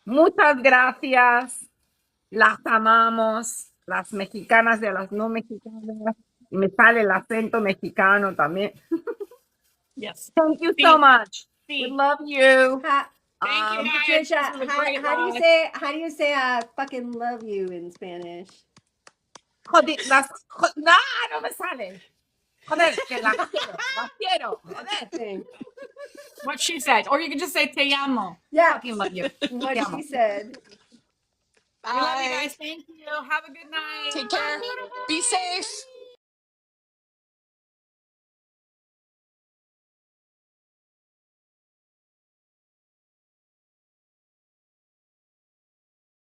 Muchas gracias. Las amamos. Las mexicanas de las no mexicanas. Y me sale el acento mexicano también. Yes. Thank you so much. We love you. Thank you, Patricia, guys. This was a great how live. do you say I fucking love you in Spanish? Joder, no me sale. Joder, que la quiero. Joder. What she said. Or you can just say te amo. Yeah. Fucking love you. What she said. We love you guys. Thank you. Have a good night. Take care. Be safe.